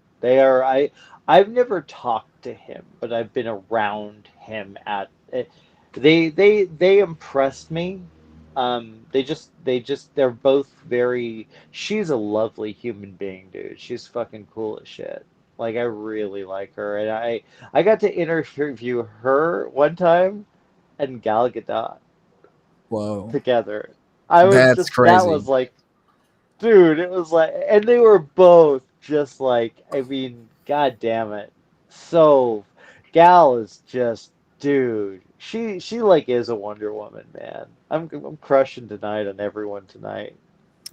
I've never talked to him, but I've been around him at they impressed me. They're both very she's a lovely human being, dude. She's fucking cool as shit. Like I really like her and I got to interview her one time and Gal Gadot Whoa. together. I was That's just that crazy. was like dude, it was like and they were both just like I mean, god damn it. So Gal is just dude. She like is a Wonder Woman, man. I'm crushing tonight on everyone tonight.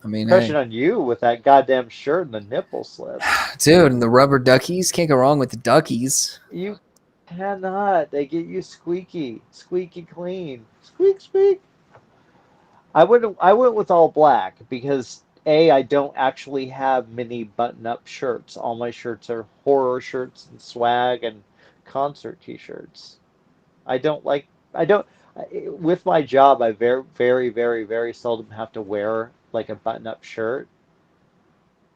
I mean, Crushing hey. on you with that goddamn shirt and the nipple slips. Dude, and the rubber duckies? Can't go wrong with the duckies. You cannot. They get you squeaky, squeaky clean. Squeak squeak. I went with all black because I don't actually have many button-up shirts. All my shirts are horror shirts and swag and concert t-shirts. I don't like I don't with my job I very very very very seldom have to wear like a button-up shirt.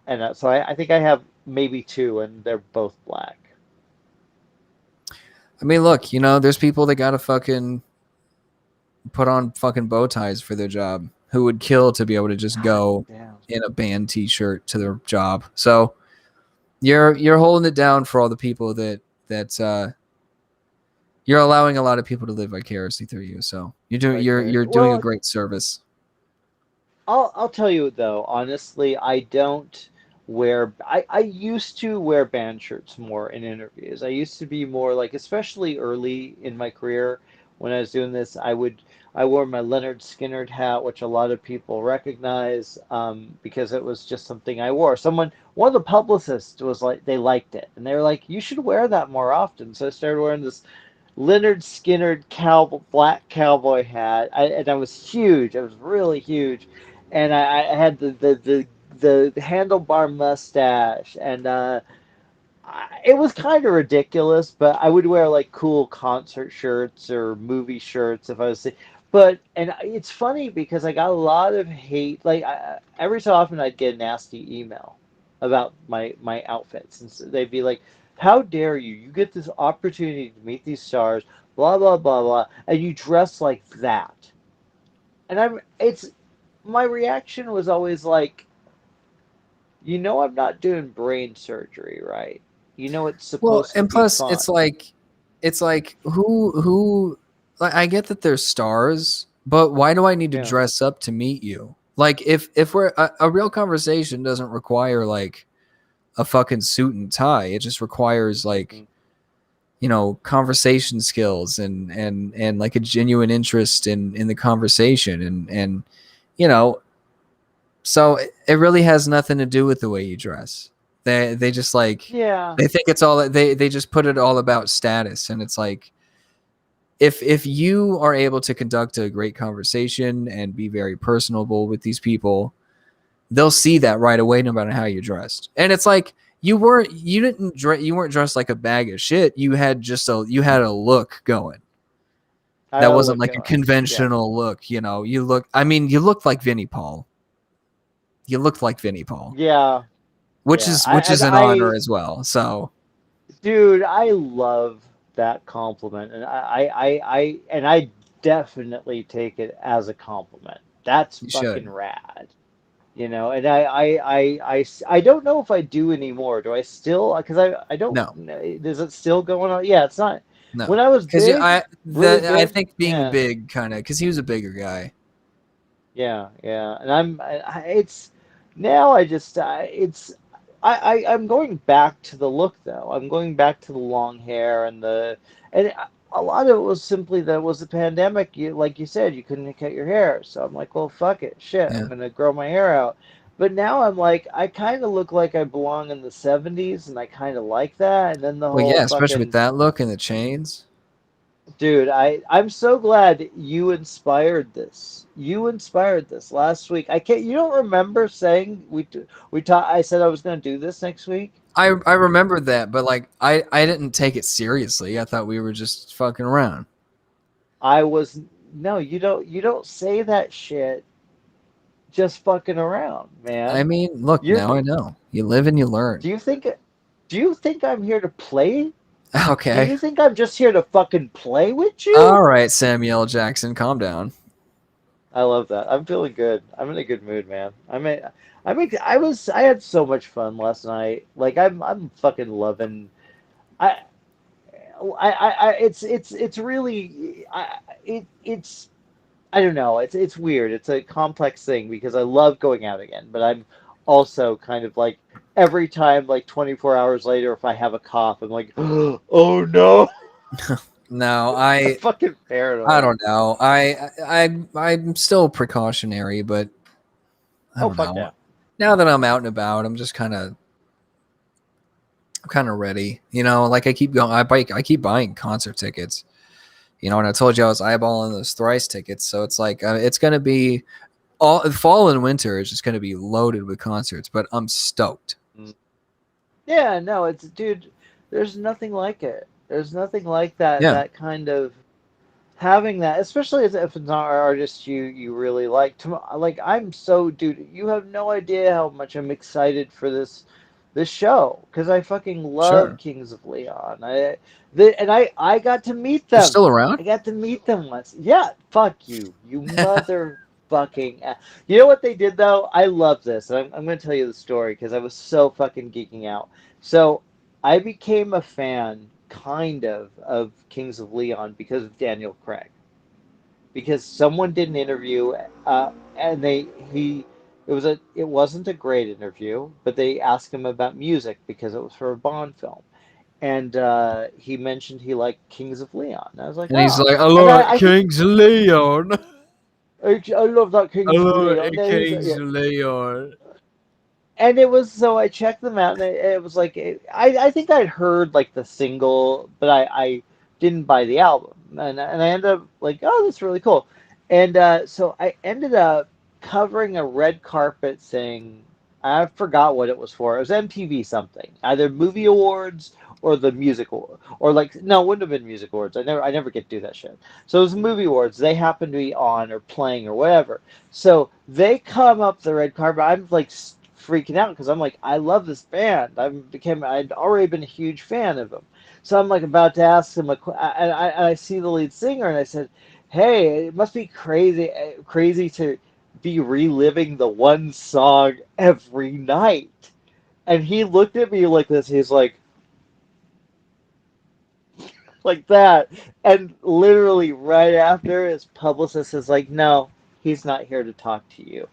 And so I think I have maybe two and they're both black. I mean, look, there's people that gotta fucking put on fucking bow ties for their job who would kill to be able to just God go damn. in a band t-shirt to their job. So you're holding it down for all the people that you're allowing a lot of people to live vicariously through you. So Vicarious. you're doing a Well, great service. I'll tell you though, honestly, I don't I used to wear band shirts more in interviews. I used to be more like especially early in my career when I was doing this, I wore my Leonard Skinner hat, which a lot of people recognize because it was just something I wore. One of the publicists was like they liked it and they were like, you should wear that more often. So I started wearing this Leonard Skinner black cowboy hat. And I was huge. I was really huge, and I had the handlebar mustache, and it was kind of ridiculous, but I would wear like cool concert shirts or movie shirts if I was. But and it's funny because I got a lot of hate. Like every so often, I'd get a nasty email about my outfits, and so they'd be like, "How dare you? You get this opportunity to meet these stars, blah blah blah blah, and you dress like that." And I'm it's my reaction was always like, I'm not doing brain surgery, right? It's Well, supposed to and be plus fun. it's like who like I get that they're stars, but why do I need to Yeah. dress up to meet you? Like if we're a real conversation doesn't require like a fucking suit and tie. It just requires like, Hmm. conversation skills and like a genuine interest in the conversation and you know, so it really has nothing to do with the way you dress. They just like Yeah. they think it's all they just put it all about status, and it's like if you are able to conduct a great conversation and be very personable with these people, they'll see that right away no matter how you're dressed. And it's like you weren't dressed like a bag of shit. You had a look going. I That gotta wasn't look like a going. Yeah. conventional look, you looked like Vinnie Paul. You looked like Vinnie Paul. Yeah. which Yeah. is I which is and an honor I as well. So dude, I love that compliment, and I definitely take it as a compliment. That's you fucking should. rad. And I don't know if I do anymore. Do I still? Because I don't. No, Is it still going on? Yeah, it's not. When no, I was because big, really I big, think being yeah, big kind of because he was a bigger guy. yeah, yeah. And it's now I just I'm going back to the look though. I'm going back to the long hair and a lot of it was simply that it was the pandemic. Like you said, you couldn't cut your hair, so I'm like, well, fuck it, shit, I'm Yeah. gonna grow my hair out. But now I'm like, I kind of look like I belong in the '70s, and I kind of like that. And then the Well, whole yeah, especially with fucking that look and the chains. dude, I'm so glad you inspired this. You inspired this last week. I can't. You don't remember saying we taught. I said I was going to do this next week. I remember that, but like I didn't take it seriously. I thought we were just fucking around. I was no. You don't say that shit. Just fucking around, I man. mean, look, You're. now I know. You live and you learn. Do you think? Do you think I'm here to play? Do Okay. you think I'm just here to fucking play with you? All right, Samuel Jackson, calm down. I love that. I'm feeling good. I'm in a good mood, man. I had so much fun last night. Like I'm fucking loving. I it's really it's I don't know. It's weird. It's a complex thing because I love going out again, but I'm also kind of like every time like 24 hours later if I have a cough, I'm like, oh no, No, I'm I fucking I paranoid. don't know. I'm still precautionary, but I Oh don't fuck know. yeah. Now that I'm out and about, I'm kind of ready. Like I keep going. I keep buying concert tickets. And I told you I was eyeballing those Thrice tickets, so it's like it's gonna be all fall and winter is just gonna be loaded with concerts. But I'm stoked. Yeah, no, it's dude, there's nothing like it. There's nothing like Yeah, that kind of having that, especially as if it's not an artist you really like. Like I'm so dude, you have no idea how much I'm excited for this show because I fucking love sure. Kings of Leon. I got to meet They're them. still around. I got to meet them once. Yeah, fuck you, you motherfucking. You know what they did though? I love this. I'm going to tell you the story because I was so fucking geeking out. So I became a fan, kind of Kings of Leon because of Daniel Craig. Because someone did an interview, and it wasn't a great interview, but they asked him about music because it was for a Bond film, and he mentioned he liked Kings of Leon. And I was like, And he's oh, like, I and love I think Kings Leon. I love that I Kings of love Leon. Kings Yeah. Leon. And it was so I checked them out, and it was like I think I'd heard like the single, but I didn't buy the album, and I ended up like, oh, that's really cool, and so I ended up covering a red carpet thing I forgot what it was for. It was MTV something, either movie awards or the music award, or like no, it wouldn't have been music awards. I never get to do that shit. So it was movie awards. They happen to be on or playing or whatever. So they come up the red carpet. I'm like freaking out because I'm like, I love this band. I'd already been a huge fan of them. So I'm like about to ask them I see the lead singer and I said, "Hey, it must be crazy to be reliving the one song every night." And he looked at me like this. He's like that. And literally right after, his publicist is like, "No, he's not here to talk to you."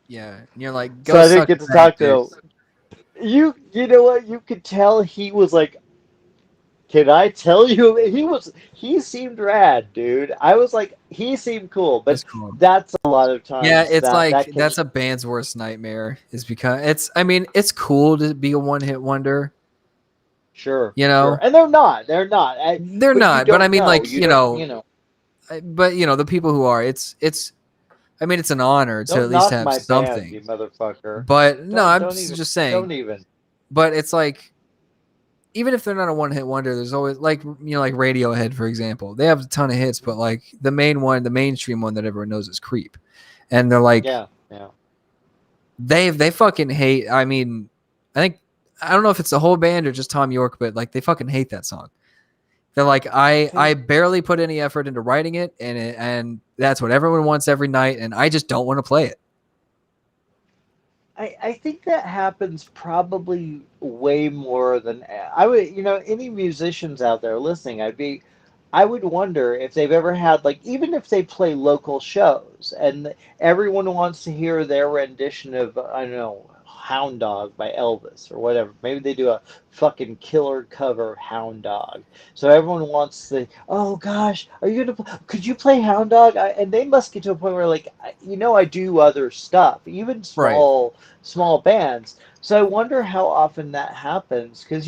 Yeah, and you're like, So go I didn't suck get a to bag, talk to dude. him. You know what? You could tell he was like, "Can I tell you?" He seemed rad, dude. I was like, he seemed cool, but That's cool. that's a lot of Yeah, times it's like that can that's a band's worst nightmare. Is because it's. I mean, it's cool to be a one-hit wonder. sure, You sure, know, and they're not. they're But you not. But I don't mean, know. like You don't. You know. but the people who are, it's. I mean, it's an honor to Don't at least knock have my band, something. you motherfucker. But no, I'm Don't even. just saying. Don't even. But it's like even if they're not a one-hit wonder, there's always like like Radiohead, for example. They have a ton of hits, but like the main one, the mainstream one that everyone knows is Creep, and they're like Yeah, yeah. they fucking hate. I mean, I think I don't know if it's the whole band or just Tom York, but like they fucking hate that song. They're like I barely put any effort into writing it, and that's what everyone wants every night, and I just don't want to play it. I think that happens probably way more than I would, any musicians out there listening, I would wonder if they've ever had, like, even if they play local shows and everyone wants to hear their rendition of, I don't know, Hound Dog by Elvis or whatever. Maybe they do a fucking killer cover of Hound Dog. So everyone wants the, oh gosh, are you gonna, could you play Hound Dog? And they must get to a point where, like, I do other stuff, even Right. small bands. So I wonder how often that happens because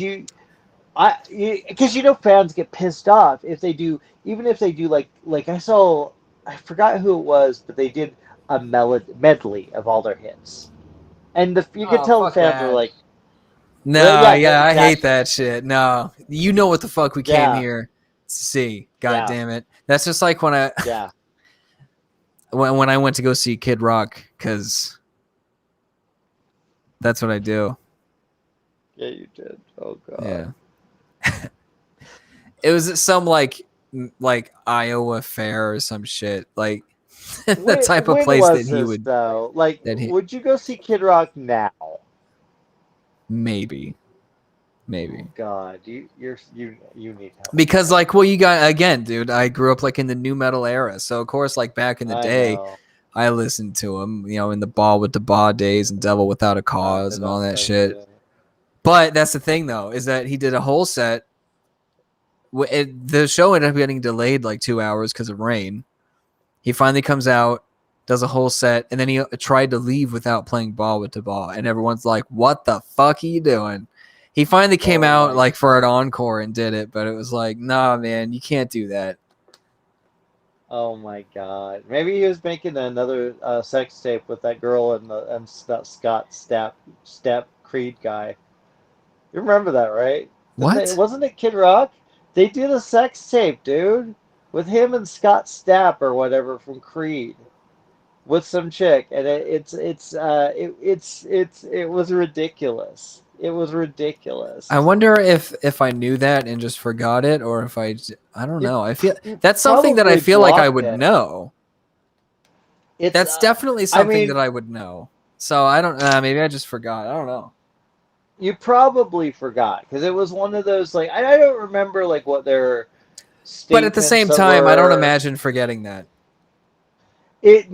fans get pissed off if they do, even if they do I forgot who it was, but they did a medley of all their hits, and you could Oh tell the fuck fans were that. like, well, No, yeah, yeah, I hate exactly, that shit. No, you know what the fuck we came yeah, here to see. God yeah, damn it. That's just like when I yeah, when I went to go see Kid Rock because that's what I do. yeah, you did. Oh God, Yeah, it was at some like Iowa fair or some shit. Like the type of when place was this though? Like, that he would you go see Kid Rock now? maybe Oh maybe God, you need help, because man. like well you got again, dude. I grew up like in the new metal era, so of course like back in the I day. know. I listened to him, in the Ball with the Ba days and Devil Without a Cause and all that shit. But that's the thing, though, is that he did a whole set. The show ended up getting delayed like 2 hours because of rain. He finally comes out, does a whole set, and then he tried to leave without playing Ball with the Ball. And everyone's like, what the fuck are you doing? He finally came Oh out my like for an encore and did it, but it was like, nah, man, you can't do that. Oh my God. Maybe he was making another sex tape with that girl and Scott Stapp Creed guy. You remember that, right? What? Wasn't it Kid Rock? They did a sex tape, dude, with him and Scott Stapp or whatever from Creed with some chick, and it was ridiculous. It was I ridiculous. wonder if I knew that and just forgot it, or if I don't You know. I feel you that's something that I probably feel like I blocked would it. know. It's That's definitely I something mean, that I would know. So I don't. Maybe I just forgot. I don't know. you probably forgot because it was one of those like I don't remember like what their But at the statements same that time, I don't were. imagine forgetting that. It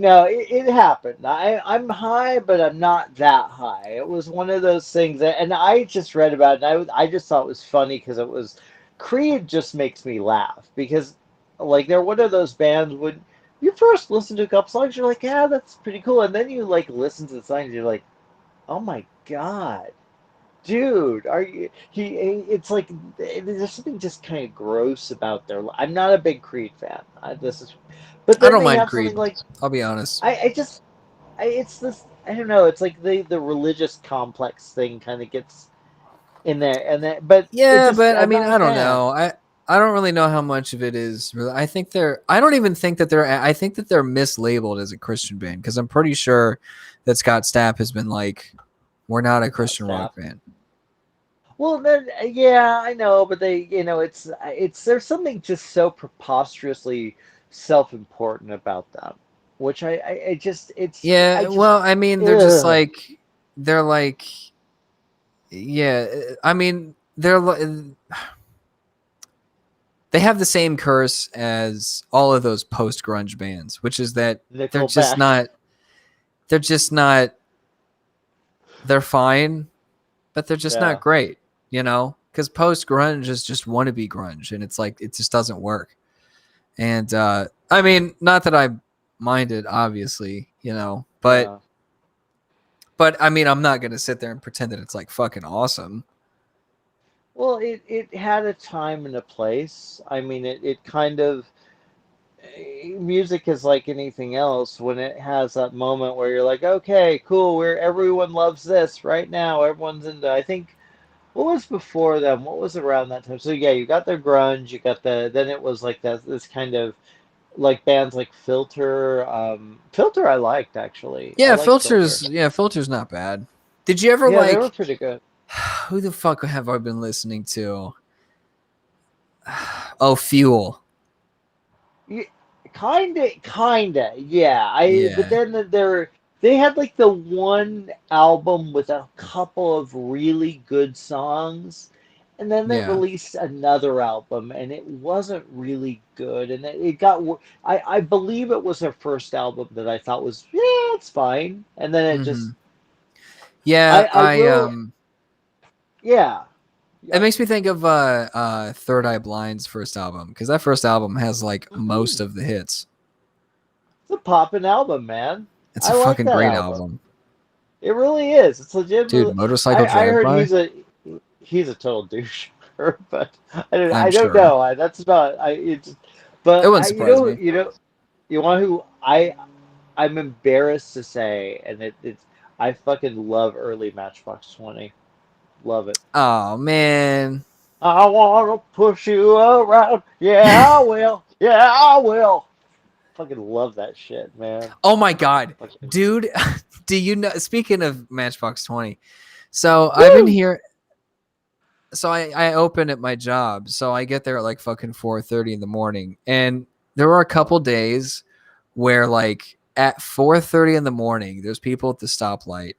happened. I'm high, but I'm not that high. It was one of those things that, and I just read about it. And I just thought it was funny because it was Creed just makes me laugh because like they're one of those bands when you first listen to a couple songs, you're like, yeah, that's pretty cool, and then you like listen to the songs, you're like, oh my God, dude, are you it's like there's something just kind of gross about I'm not a big Creed fan. This is, but I then don't they mind have something Creed. like I'll be honest. I just it's this. I don't know. It's like the religious complex thing kind of gets in there, and then but it Yeah, just but I I'm mean, not a I don't fan. know. I don't really know how much of it is. I think they're. I don't even think that they're. I think that they're mislabeled as a Christian band because I'm pretty sure that Scott Stapp has been like, we're not a Not Christian rock staff. band. Well, then yeah, I know, but they, it's there's something just so preposterously self-important about them, which I just it's I Yeah, just well, I mean, they're just ugh. like, they're like, yeah. I mean, they have the same curse as all of those post grunge bands, which is that they're just Nickelback. not. They're just not. They're fine, but they're just not Yeah. great, you know? Because post grunge is just wannabe grunge, and it's like it just doesn't work. And I mean, not that I minded, obviously, you know, Yeah. but I mean, I'm not gonna sit there and pretend that it's like fucking awesome. Well, it had a time and a place. I mean, it kind of music is like anything else when it has that moment where you're like, okay, cool, where everyone loves this right now. Everyone's into. I think what was before them? What was around that time? So yeah, you got the grunge, you got the then it was like that this kind of like bands like Filter. Filter I liked actually. I Yeah, liked Filter. filters not bad. Did you ever Yeah, they were like pretty good. who the fuck have I been listening to? Oh, Fuel. Yeah, kinda, yeah. But Yeah, then they had like the one album with a couple of really good songs, and then they yeah. released another album, and it wasn't really good, and it got. I believe it was their first album that I thought was yeah, it's fine, and then it just. Hmm. Yeah, I will, yeah. it makes me think of Third Eye Blind's first album because that first album has like most Mhm. of the hits. It's a poppin' album, man. It's I a like fucking that great album. album. It really is. It's Dude, legitimately. Motorcycle I Drive heard By? he's a total douche, but I'm I don't sure. know. That's about I it's It but wouldn't surprise me. you want who I'm embarrassed to say, and it's I fucking love early Matchbox 20. Love it. Oh man. I wanna push you around. Yeah, I will. Yeah, I will. Fucking love that shit, man. Oh my god. Fucking Dude, do you know, speaking of Matchbox 20, so I've been woo. here, so I open at my job, so I get there at like fucking 4:30 in the morning, and there were a couple days where like at 4:30 in the morning there's people at the stoplight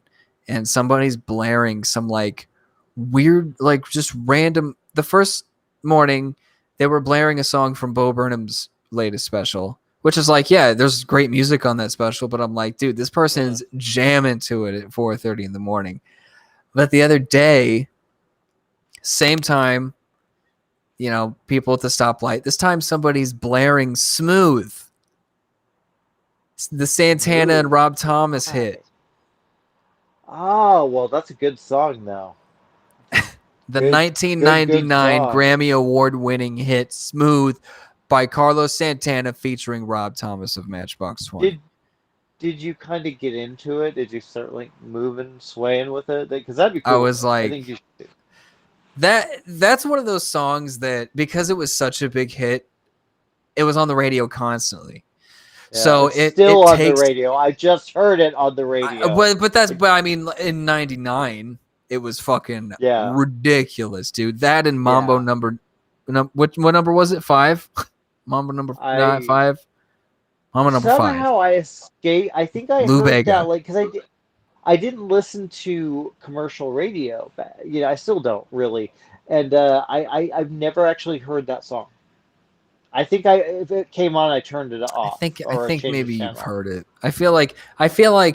and somebody's blaring some like weird, like just random. The first morning they were blaring a song from Bo Burnham's latest special, which is like, yeah, there's great music on that special, but I'm like, dude, this Yeah. person's jamming to it at 4:30 in the morning. But the other day, same time, you know, people at the stoplight. This time somebody's blaring Smooth, the Santana and Smooth. Rob Thomas hit. Why? Oh, well, that's a good song, though. The Good 1999 song. Grammy Award winning hit Smooth by Carlos Santana featuring Rob Thomas of Matchbox 20. Did did you kind of get into it? Did you start like moving, swaying with it? Because that'd be I cool. was I think you like, should. that's one of those songs that because it was such a big hit, it was on the radio constantly. Yeah, So it's it still on the takes radio. I just heard it on the radio. It, but I mean in '99 it was fucking yeah, ridiculous, dude. That and Mambo yeah. number, what number was it? Five. Mambo number nine, I five. Mambo number five. somehow I escaped. I think I Lou heard that Bega. like because I didn't listen to commercial radio. But, I still don't really, and I've never actually heard that song. I think if it came on, I turned it off I or I think changed the maybe you've channel. heard it. I feel like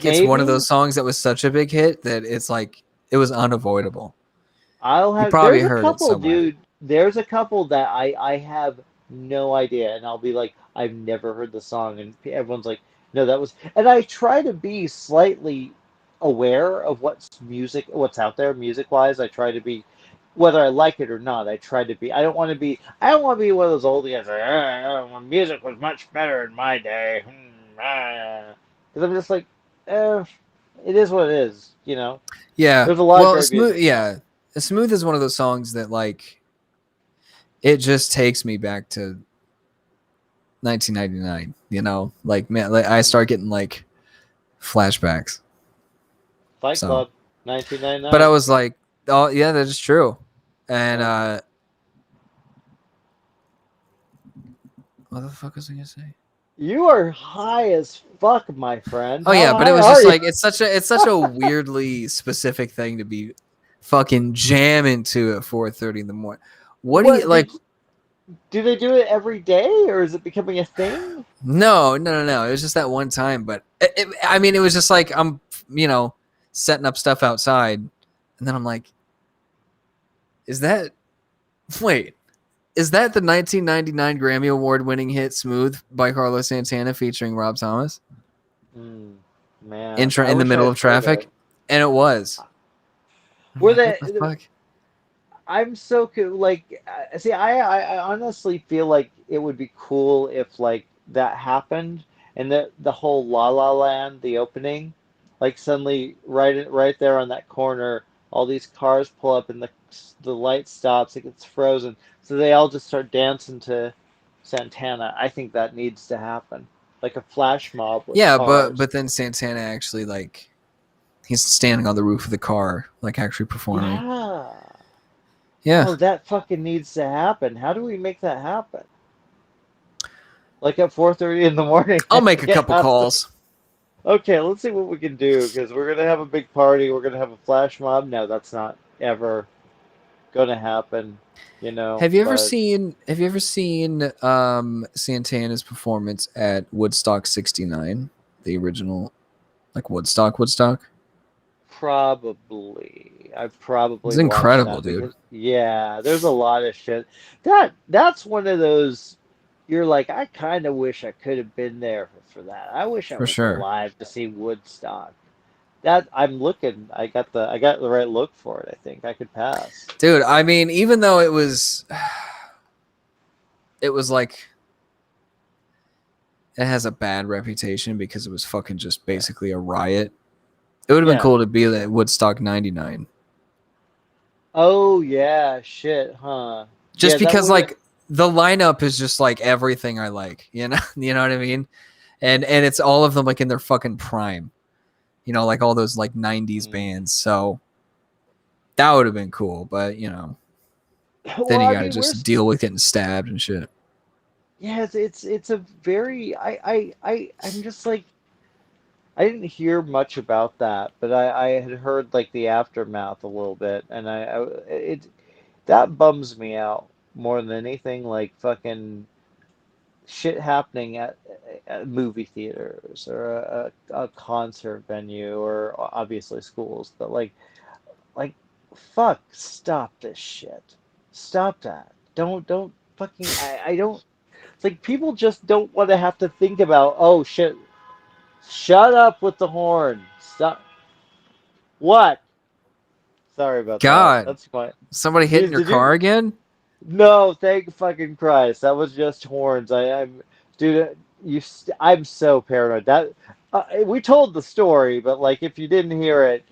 it's one of Maybe those songs that was such a big hit that it's like it was unavoidable. I'll You have. probably There's a heard it couple, somewhere. dude. There's a couple that I have no idea, and I'll be like, I've never heard the song, and everyone's like, no, that was. And I try to be slightly aware of what's out there, music wise. I try to be, whether I like it or not. I try to be. I don't want to be. I don't want to be one of those old guys like, music was much better in my day. Because I'm just like, eh. it is what it is. You know, Yeah. there's a lot of Well, great Smooth. music. Yeah, Smooth is one of those songs that like it just takes me back to 1999. You know, like man, like I start getting like flashbacks. Fight So, Club, but I 1999. was like, oh yeah, that is true. And Yeah. what the fuck was I gonna say? You are high as fuck, my friend. Oh How yeah, but it high was are just you? like it's such a weirdly specific thing to be fucking jamming to at 4:30 in the morning. What do you What like? do they do it every day, or is it becoming a thing? No. It was just that one time, but I mean, it was just like I'm, you know, setting up stuff outside, and then I'm like, is that wait? Is that the 1999 Grammy Award winning hit "Smooth" by Carlos Santana featuring Rob Thomas? Mm, man, Intro I in the wish middle I'd of heard traffic, it. and it was. I'm Were like, what they? the fuck? I'm so like. See, I honestly feel like it would be cool if like that happened and the whole La La Land, the opening, like suddenly right there on that corner, all these cars pull up and the light stops, it gets frozen, so they all just start dancing to Santana. I think that needs to happen, like a flash mob with Yeah, cars. but then Santana actually like he's standing on the roof of the car, like actually performing. Yeah. Yeah, Oh, that fucking needs to happen. How do we make that happen? Like at 4:30 in the morning. I'll make a It couple has to. calls. Okay, let's see what we can do because we're gonna have a big party. We're gonna have a flash mob. No, that's not ever gonna happen, you know. But Have you ever seen Santana's performance at Woodstock 69, the original like Woodstock? probably I've It's probably watched incredible, that dude. because yeah, there's a lot of shit. That's one of those you're like, I kind of wish I could have been there for that. I wish I For was sure. alive to see Woodstock. That I'm looking. I got the right look for it. I think I could pass. Dude, I mean, even though it was like it has a bad reputation because it was fucking just Yeah. basically a riot. It would have been Yeah. cool to be at Woodstock 99. Oh yeah, shit, huh? Just Yeah, that because would have. like the lineup is just like everything I like, you know? You know what I mean? And it's all of them like in their fucking prime. You know, like all those like 90s bands. So that would have been cool, but you know, Well, then you I got to mean, just deal with getting stabbed and shit. yeah, it's a very I'm just like I didn't hear much about that, but I had heard like the aftermath a little bit, and it that bums me out more than anything. Like fucking shit happening at movie theaters or a concert venue or obviously schools, but like fuck, stop this shit. Stop that. Don't fucking I don't it's like people just don't want to have to think about, oh shit, shut up with the horn. Stop. What? Sorry about that. God, That's my. somebody hitting Did, your did car you? again? No, thank fucking Christ. That was just horns. Dude. I'm so paranoid. That we told the story, but like if you didn't hear it,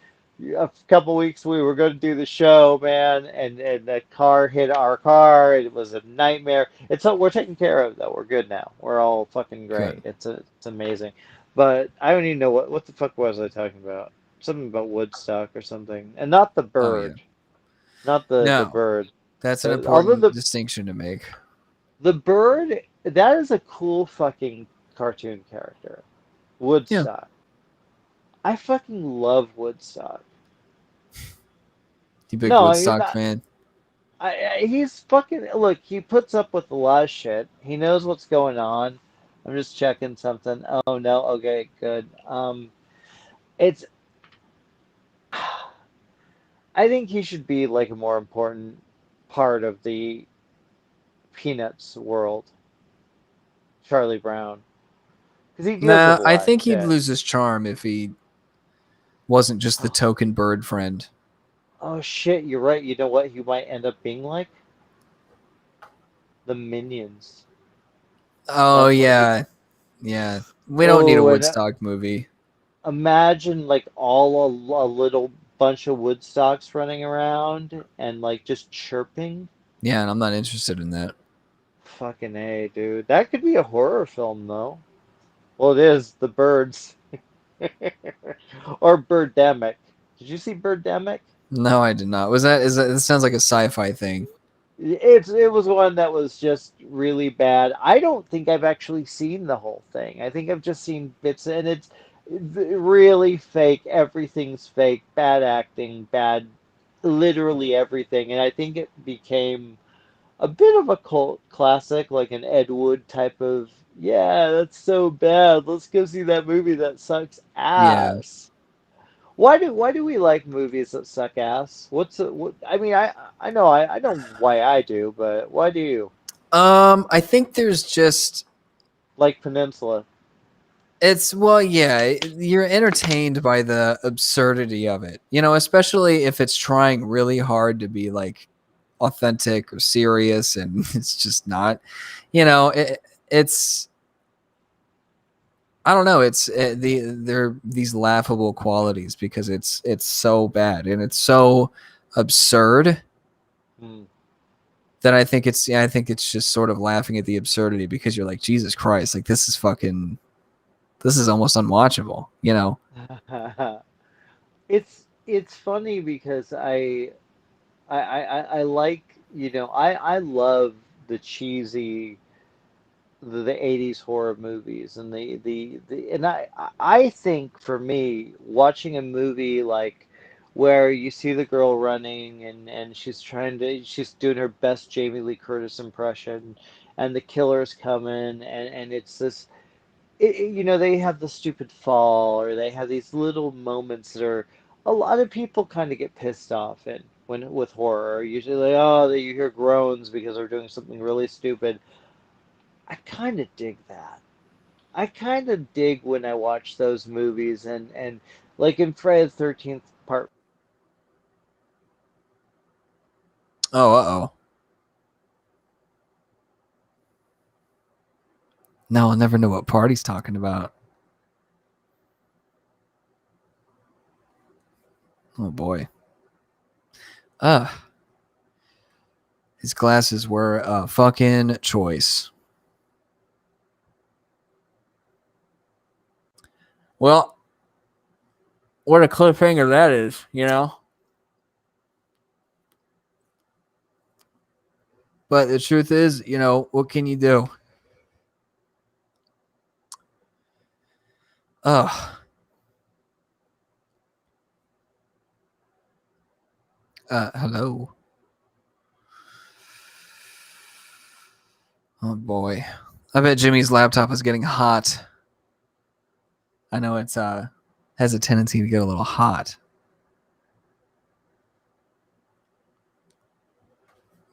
a couple weeks we were going to do the show, man, and the car hit our car. It was a nightmare. We're taken care of though. We're good now. We're all fucking great. Good. It's amazing. But I don't even know what the fuck was I talking about? Something about Woodstock or something, and not the Oh yeah. bird, not the No, bird. that's an Although important distinction to make. the bird, that is a cool fucking cartoon character. Yeah. Woodstock. I fucking love Woodstock. You big No, I mean, Woodstock fan? he's fucking, look, he puts up with a lot of shit. He knows what's going on. I'm just checking something. Oh no, okay, good. It's, I think he should be like a more important part of the Peanuts world, Charlie Brown, because he deals with Nah, a I lot of think he'd shit. lose his charm if he wasn't just the token bird friend. Oh shit, you're right. You know what he might end up being like? The Minions. Oh That's what he. yeah, yeah. We don't need a Oh, and Woodstock movie. imagine like a little bunch of Woodstocks running around and like just chirping. Yeah, and I'm not interested in that. Fucking A, dude. That could be a horror film though. Well, it is The Birds or Birdemic. Did you see Birdemic? No, I did not. Was that? Is that? It sounds like a sci-fi thing. It was one that was just really bad. I don't think I've actually seen the whole thing. I think I've just seen bits, and it's really fake. Everything's fake. Bad acting, bad, literally everything. And I think it became a bit of a cult classic, like an Ed Wood type of, yeah, that's so bad. Let's go see that movie that sucks Yeah. ass. Why do we like movies that suck ass? What I mean, I know why I do, but why do you? I think there's just Like Peninsula. it's well, yeah, you're entertained by the absurdity of it. You know, especially if it's trying really hard to be like authentic or serious and it's just not. You know, it's I don't know. It's they're these laughable qualities because it's so bad and it's so absurd Hmm. that I think it's just sort of laughing at the absurdity because you're like Jesus Christ, like this is almost unwatchable. You know? It's funny because I like, I love the cheesy the 80s horror movies and the and I think for me watching a movie like where you see the girl running and she's doing her best Jamie Lee Curtis impression and the killer's coming and it's this they have the stupid fall or they have these little moments that are a lot of people kind of get pissed off in when with horror usually like you hear groans because they're doing something really stupid. I kind of dig that. I kind of dig when I watch those movies and like in Friday the 13th part. Oh, oh. No, I'll never know what part he's talking about. Oh boy. His glasses were a fucking choice. Well, what a cliffhanger that is, you know? But the truth is, you know, what can you do? Oh, hello. Oh boy. I bet Jimmy's laptop is getting hot. I know it's has a tendency to get a little hot.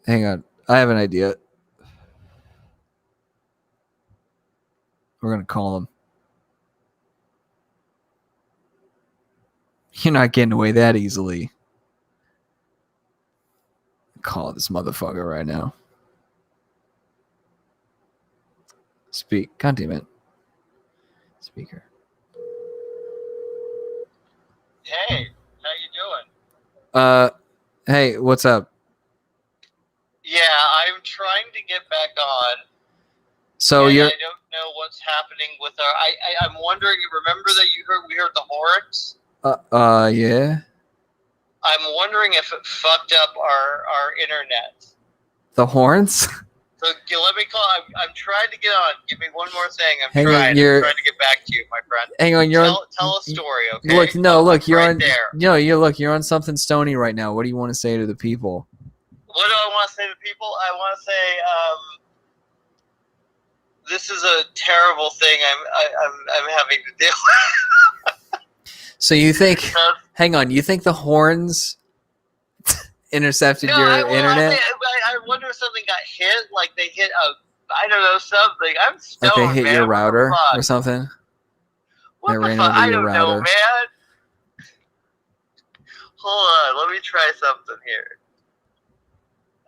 Hang on. I have an idea. We're gonna call him. You're not getting away that easily. Call this motherfucker right now. Speak. God damn it. Speaker. Hey, how you doing? Hey, what's up? Yeah, I'm trying to get back on, So and you're I don't know what's happening with our. I'm wondering. Remember that we heard the horns? yeah. I'm wondering if it fucked up our internet. The horns? So let me call. I'm trying to get on. Give me one more thing. I'm Hang on, trying. I'm trying to get back to you, my friend. Hang on, Tell a story, okay? Look, no, look, you're right on there. No, you're on something Stoney right now. What do you want to say to the people? What do I want to say to people? I want to say, this is a terrible thing I'm having to deal with. So you think hang on, you think the horns intercepted your internet? I wonder if something got hit, like they hit I don't know, something. I'm stoned, Like they hit man. your router or something? What They the ran fuck? into I your don't know, router. man. Hold on, let me try something here.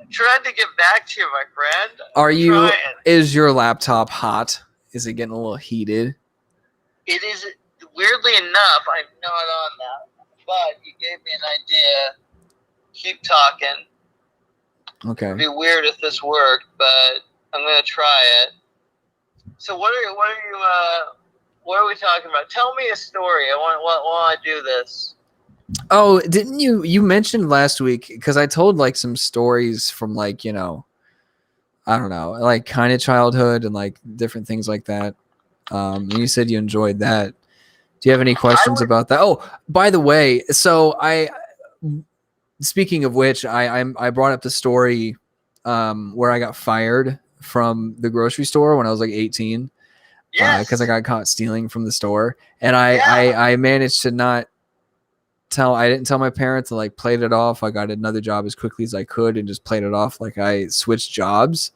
I'm trying to get back to you, my friend. Is your laptop hot? Is it getting a little heated? It is weirdly enough, I'm not on that, but you gave me an idea. Keep talking. Okay. It'd be weird if this worked, but I'm gonna try it. So what are we talking about? Tell me a story. I want to do this. Oh, didn't you mentioned last week, because I told like some stories from like, you know, I don't know, like kind of childhood and like different things like that. And you said you enjoyed that. Do you have any questions about that? Oh, by the way, so speaking of which, I brought up the story where I got fired from the grocery store when I was like 18. Yes. Because I got caught stealing from the store, and I managed to not tell. I didn't tell my parents. I like played it off. I got another job as quickly as I could and just played it off like I switched jobs.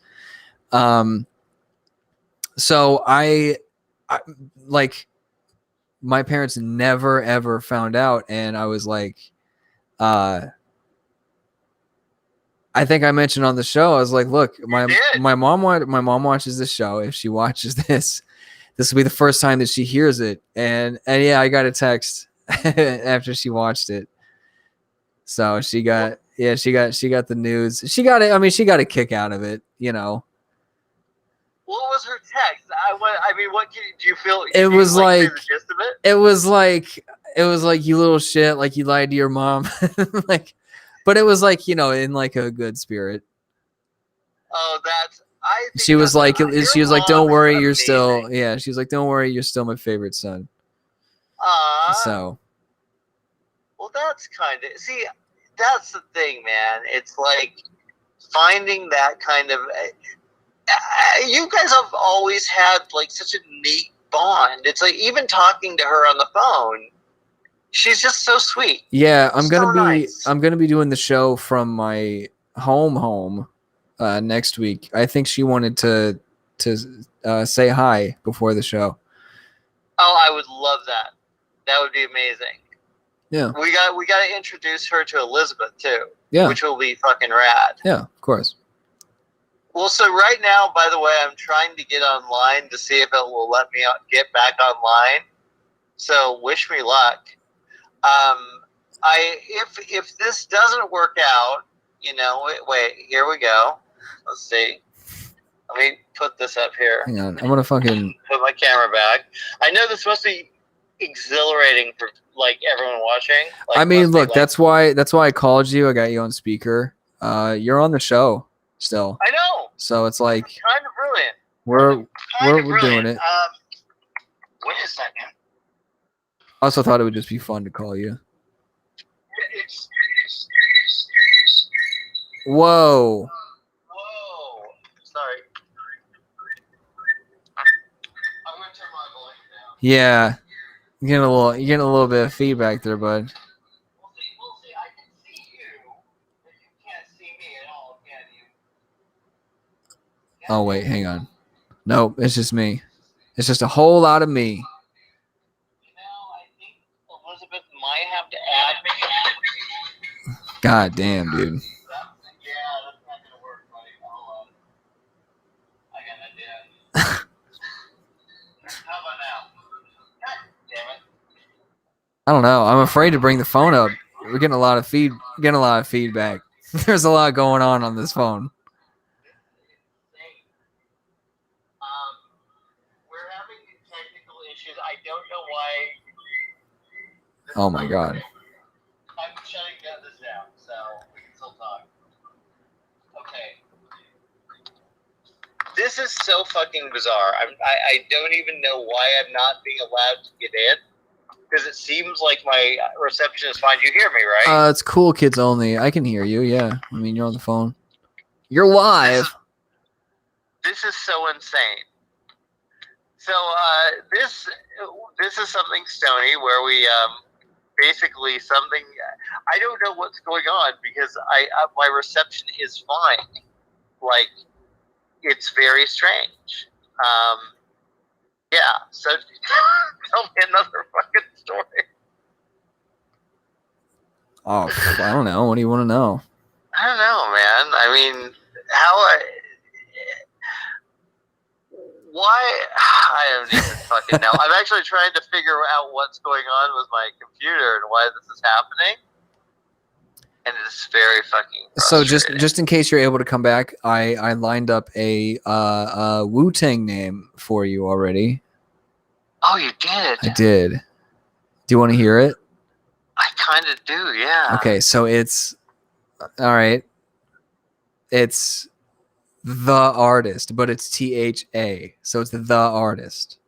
So I like my parents never ever found out, and I was like, I think I mentioned on the show, I was like, look, my mom watches this show. If she watches this will be the first time that she hears it. And yeah, I got a text after she watched it. So she got the news. She got it. I mean, she got a kick out of it, you know. What was her text? What do you feel? It was like the gist of it? It was like, you little shit, like you lied to your mom. Like, but it was like, you know, in like a good spirit. Oh, she was like, don't worry, you're still, she was like, don't worry, you're still my favorite son. So. Well, that's see, that's the thing, man. It's like finding that kind of. You guys have always had like such a neat bond. It's like even talking to her on the phone, she's just so sweet. Yeah, I'm gonna be doing the show from my home next week. I think she wanted to say hi before the show. Oh, I would love that. That would be amazing. Yeah. We got to introduce her to Elizabeth too. Yeah. Which will be fucking rad. Yeah, of course. Well, so right now, by the way, I'm trying to get online to see if it will let me get back online. So wish me luck. If this doesn't work out, you know, wait, here we go. Let's see. Let me put this up here. Hang on, I'm gonna fucking put my camera back. I know this must be exhilarating for like everyone watching. Like, I mean, look, that's why I called you. I got you on speaker. You're on the show still. I know. So it's like kind of brilliant. We're doing it. Wait a second. I also thought it would just be fun to call you. Whoa. Sorry. I'm gonna turn my volume down. Yeah. You're getting a little bit of feedback there, bud. We'll see. I can see you, but you can't see me at all, can you? Oh wait, hang on. No, it's just me. It's just a whole lot of me. You know, I think Elizabeth might have to add me. God damn, dude. Yeah, that's not gonna work, buddy. I got an idea. How about now? God damn it. I don't know. I'm afraid to bring the phone up. We're getting a lot of feedback. There's a lot going on this phone. We're having technical issues. I don't know why. Oh my god. I'm shutting this down, so we can still talk. Okay. This is so fucking bizarre. I don't even know why I'm not being allowed to get in. Because it seems like my reception is fine. You hear me, right? It's cool kids only. I can hear you, yeah. I mean, you're on the phone. You're live. This is so insane. So this is something, Stoney, where we basically something. I don't know what's going on because my reception is fine. Like, it's very strange. Yeah. So tell me another fucking story. Oh, I don't know. What do you want to know? I don't know, man. I mean, why? I don't even fucking know. I'm actually trying to figure out what's going on with my computer and why this is happening. And it's very fucking frustrating. So just in case you're able to come back, I lined up a Wu-Tang name for you already. Oh, you did? I did. Do you want to hear it? I kind of do, yeah. Okay, so it's all right. It's The Artist, but it's THA, so it's The Artist.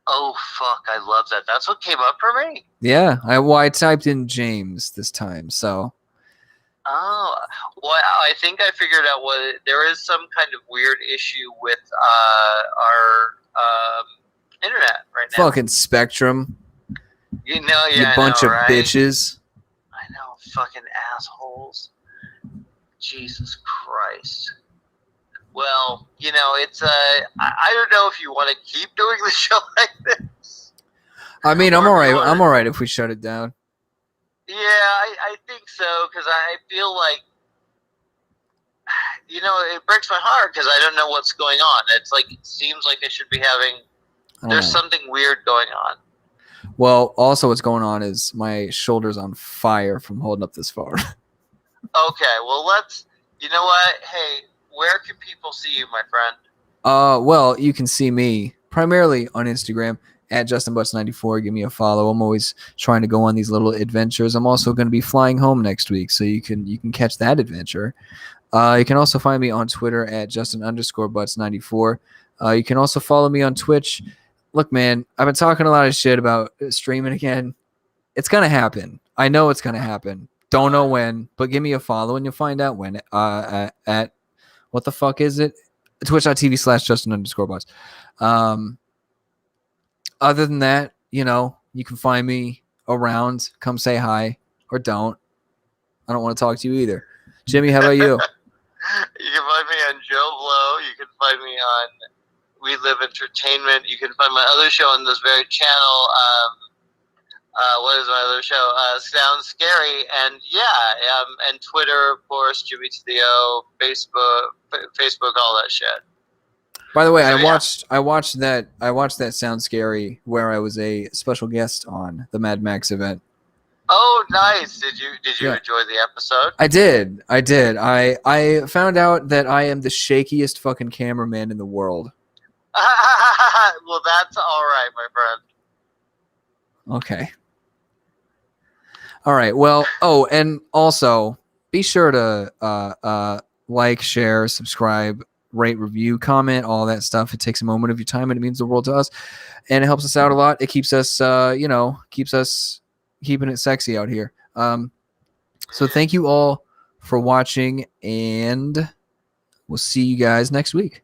Oh fuck, I love that. That's what came up for me. Yeah, I typed in James this time, so. Oh, well, I think I figured out what there is some kind of weird issue with our internet right now. Fucking Spectrum. You know, yeah, You bunch of right? bitches. I know, fucking assholes. Jesus Christ. Well, you know, it's I don't know if you want to keep doing the show like this. I mean, I'm all right. I'm all right if we shut it down. Yeah, I think so, because I feel like, you know, it breaks my heart because I don't know what's going on. It's like, it seems like I should be having, there's something weird going on. Well, also what's going on is my shoulder's on fire from holding up this far. Okay, well, you know what? Hey, where can people see you, my friend? Well, you can see me primarily on Instagram at JustinButts94. Give me a follow. I'm always trying to go on these little adventures. I'm also going to be flying home next week, so you can catch that adventure. You can also find me on Twitter at Justin_Butts94. You can also follow me on Twitch. Look, man, I've been talking a lot of shit about streaming again. It's going to happen. I know it's going to happen. Don't know when, but give me a follow and you'll find out when. At what the fuck is it? Twitch.tv/Justin_Butts. Other than that, you know, you can find me around. Come say hi or don't. I don't want to talk to you either. Jimmy, how about you? You can find me on Joe Blow. You can find me on We Live Entertainment. You can find my other show on this very channel. What is my other show? Sounds Scary. And yeah, and Twitter, of course, Jimmy to the O, Facebook, all that shit. By the way, so, I watched that Sound Scary where I was a special guest on the Mad Max event. Oh, nice. Did you enjoy the episode? I did. I found out that I am the shakiest fucking cameraman in the world. Well, that's all right, my friend. Okay. All right. Well, and also be sure to like, share, subscribe, rate, review, comment, all that stuff. It takes a moment of your time and it means the world to us, and it helps us out a lot. It keeps us, keeps us keeping it sexy out here. So thank you all for watching, and we'll see you guys next week.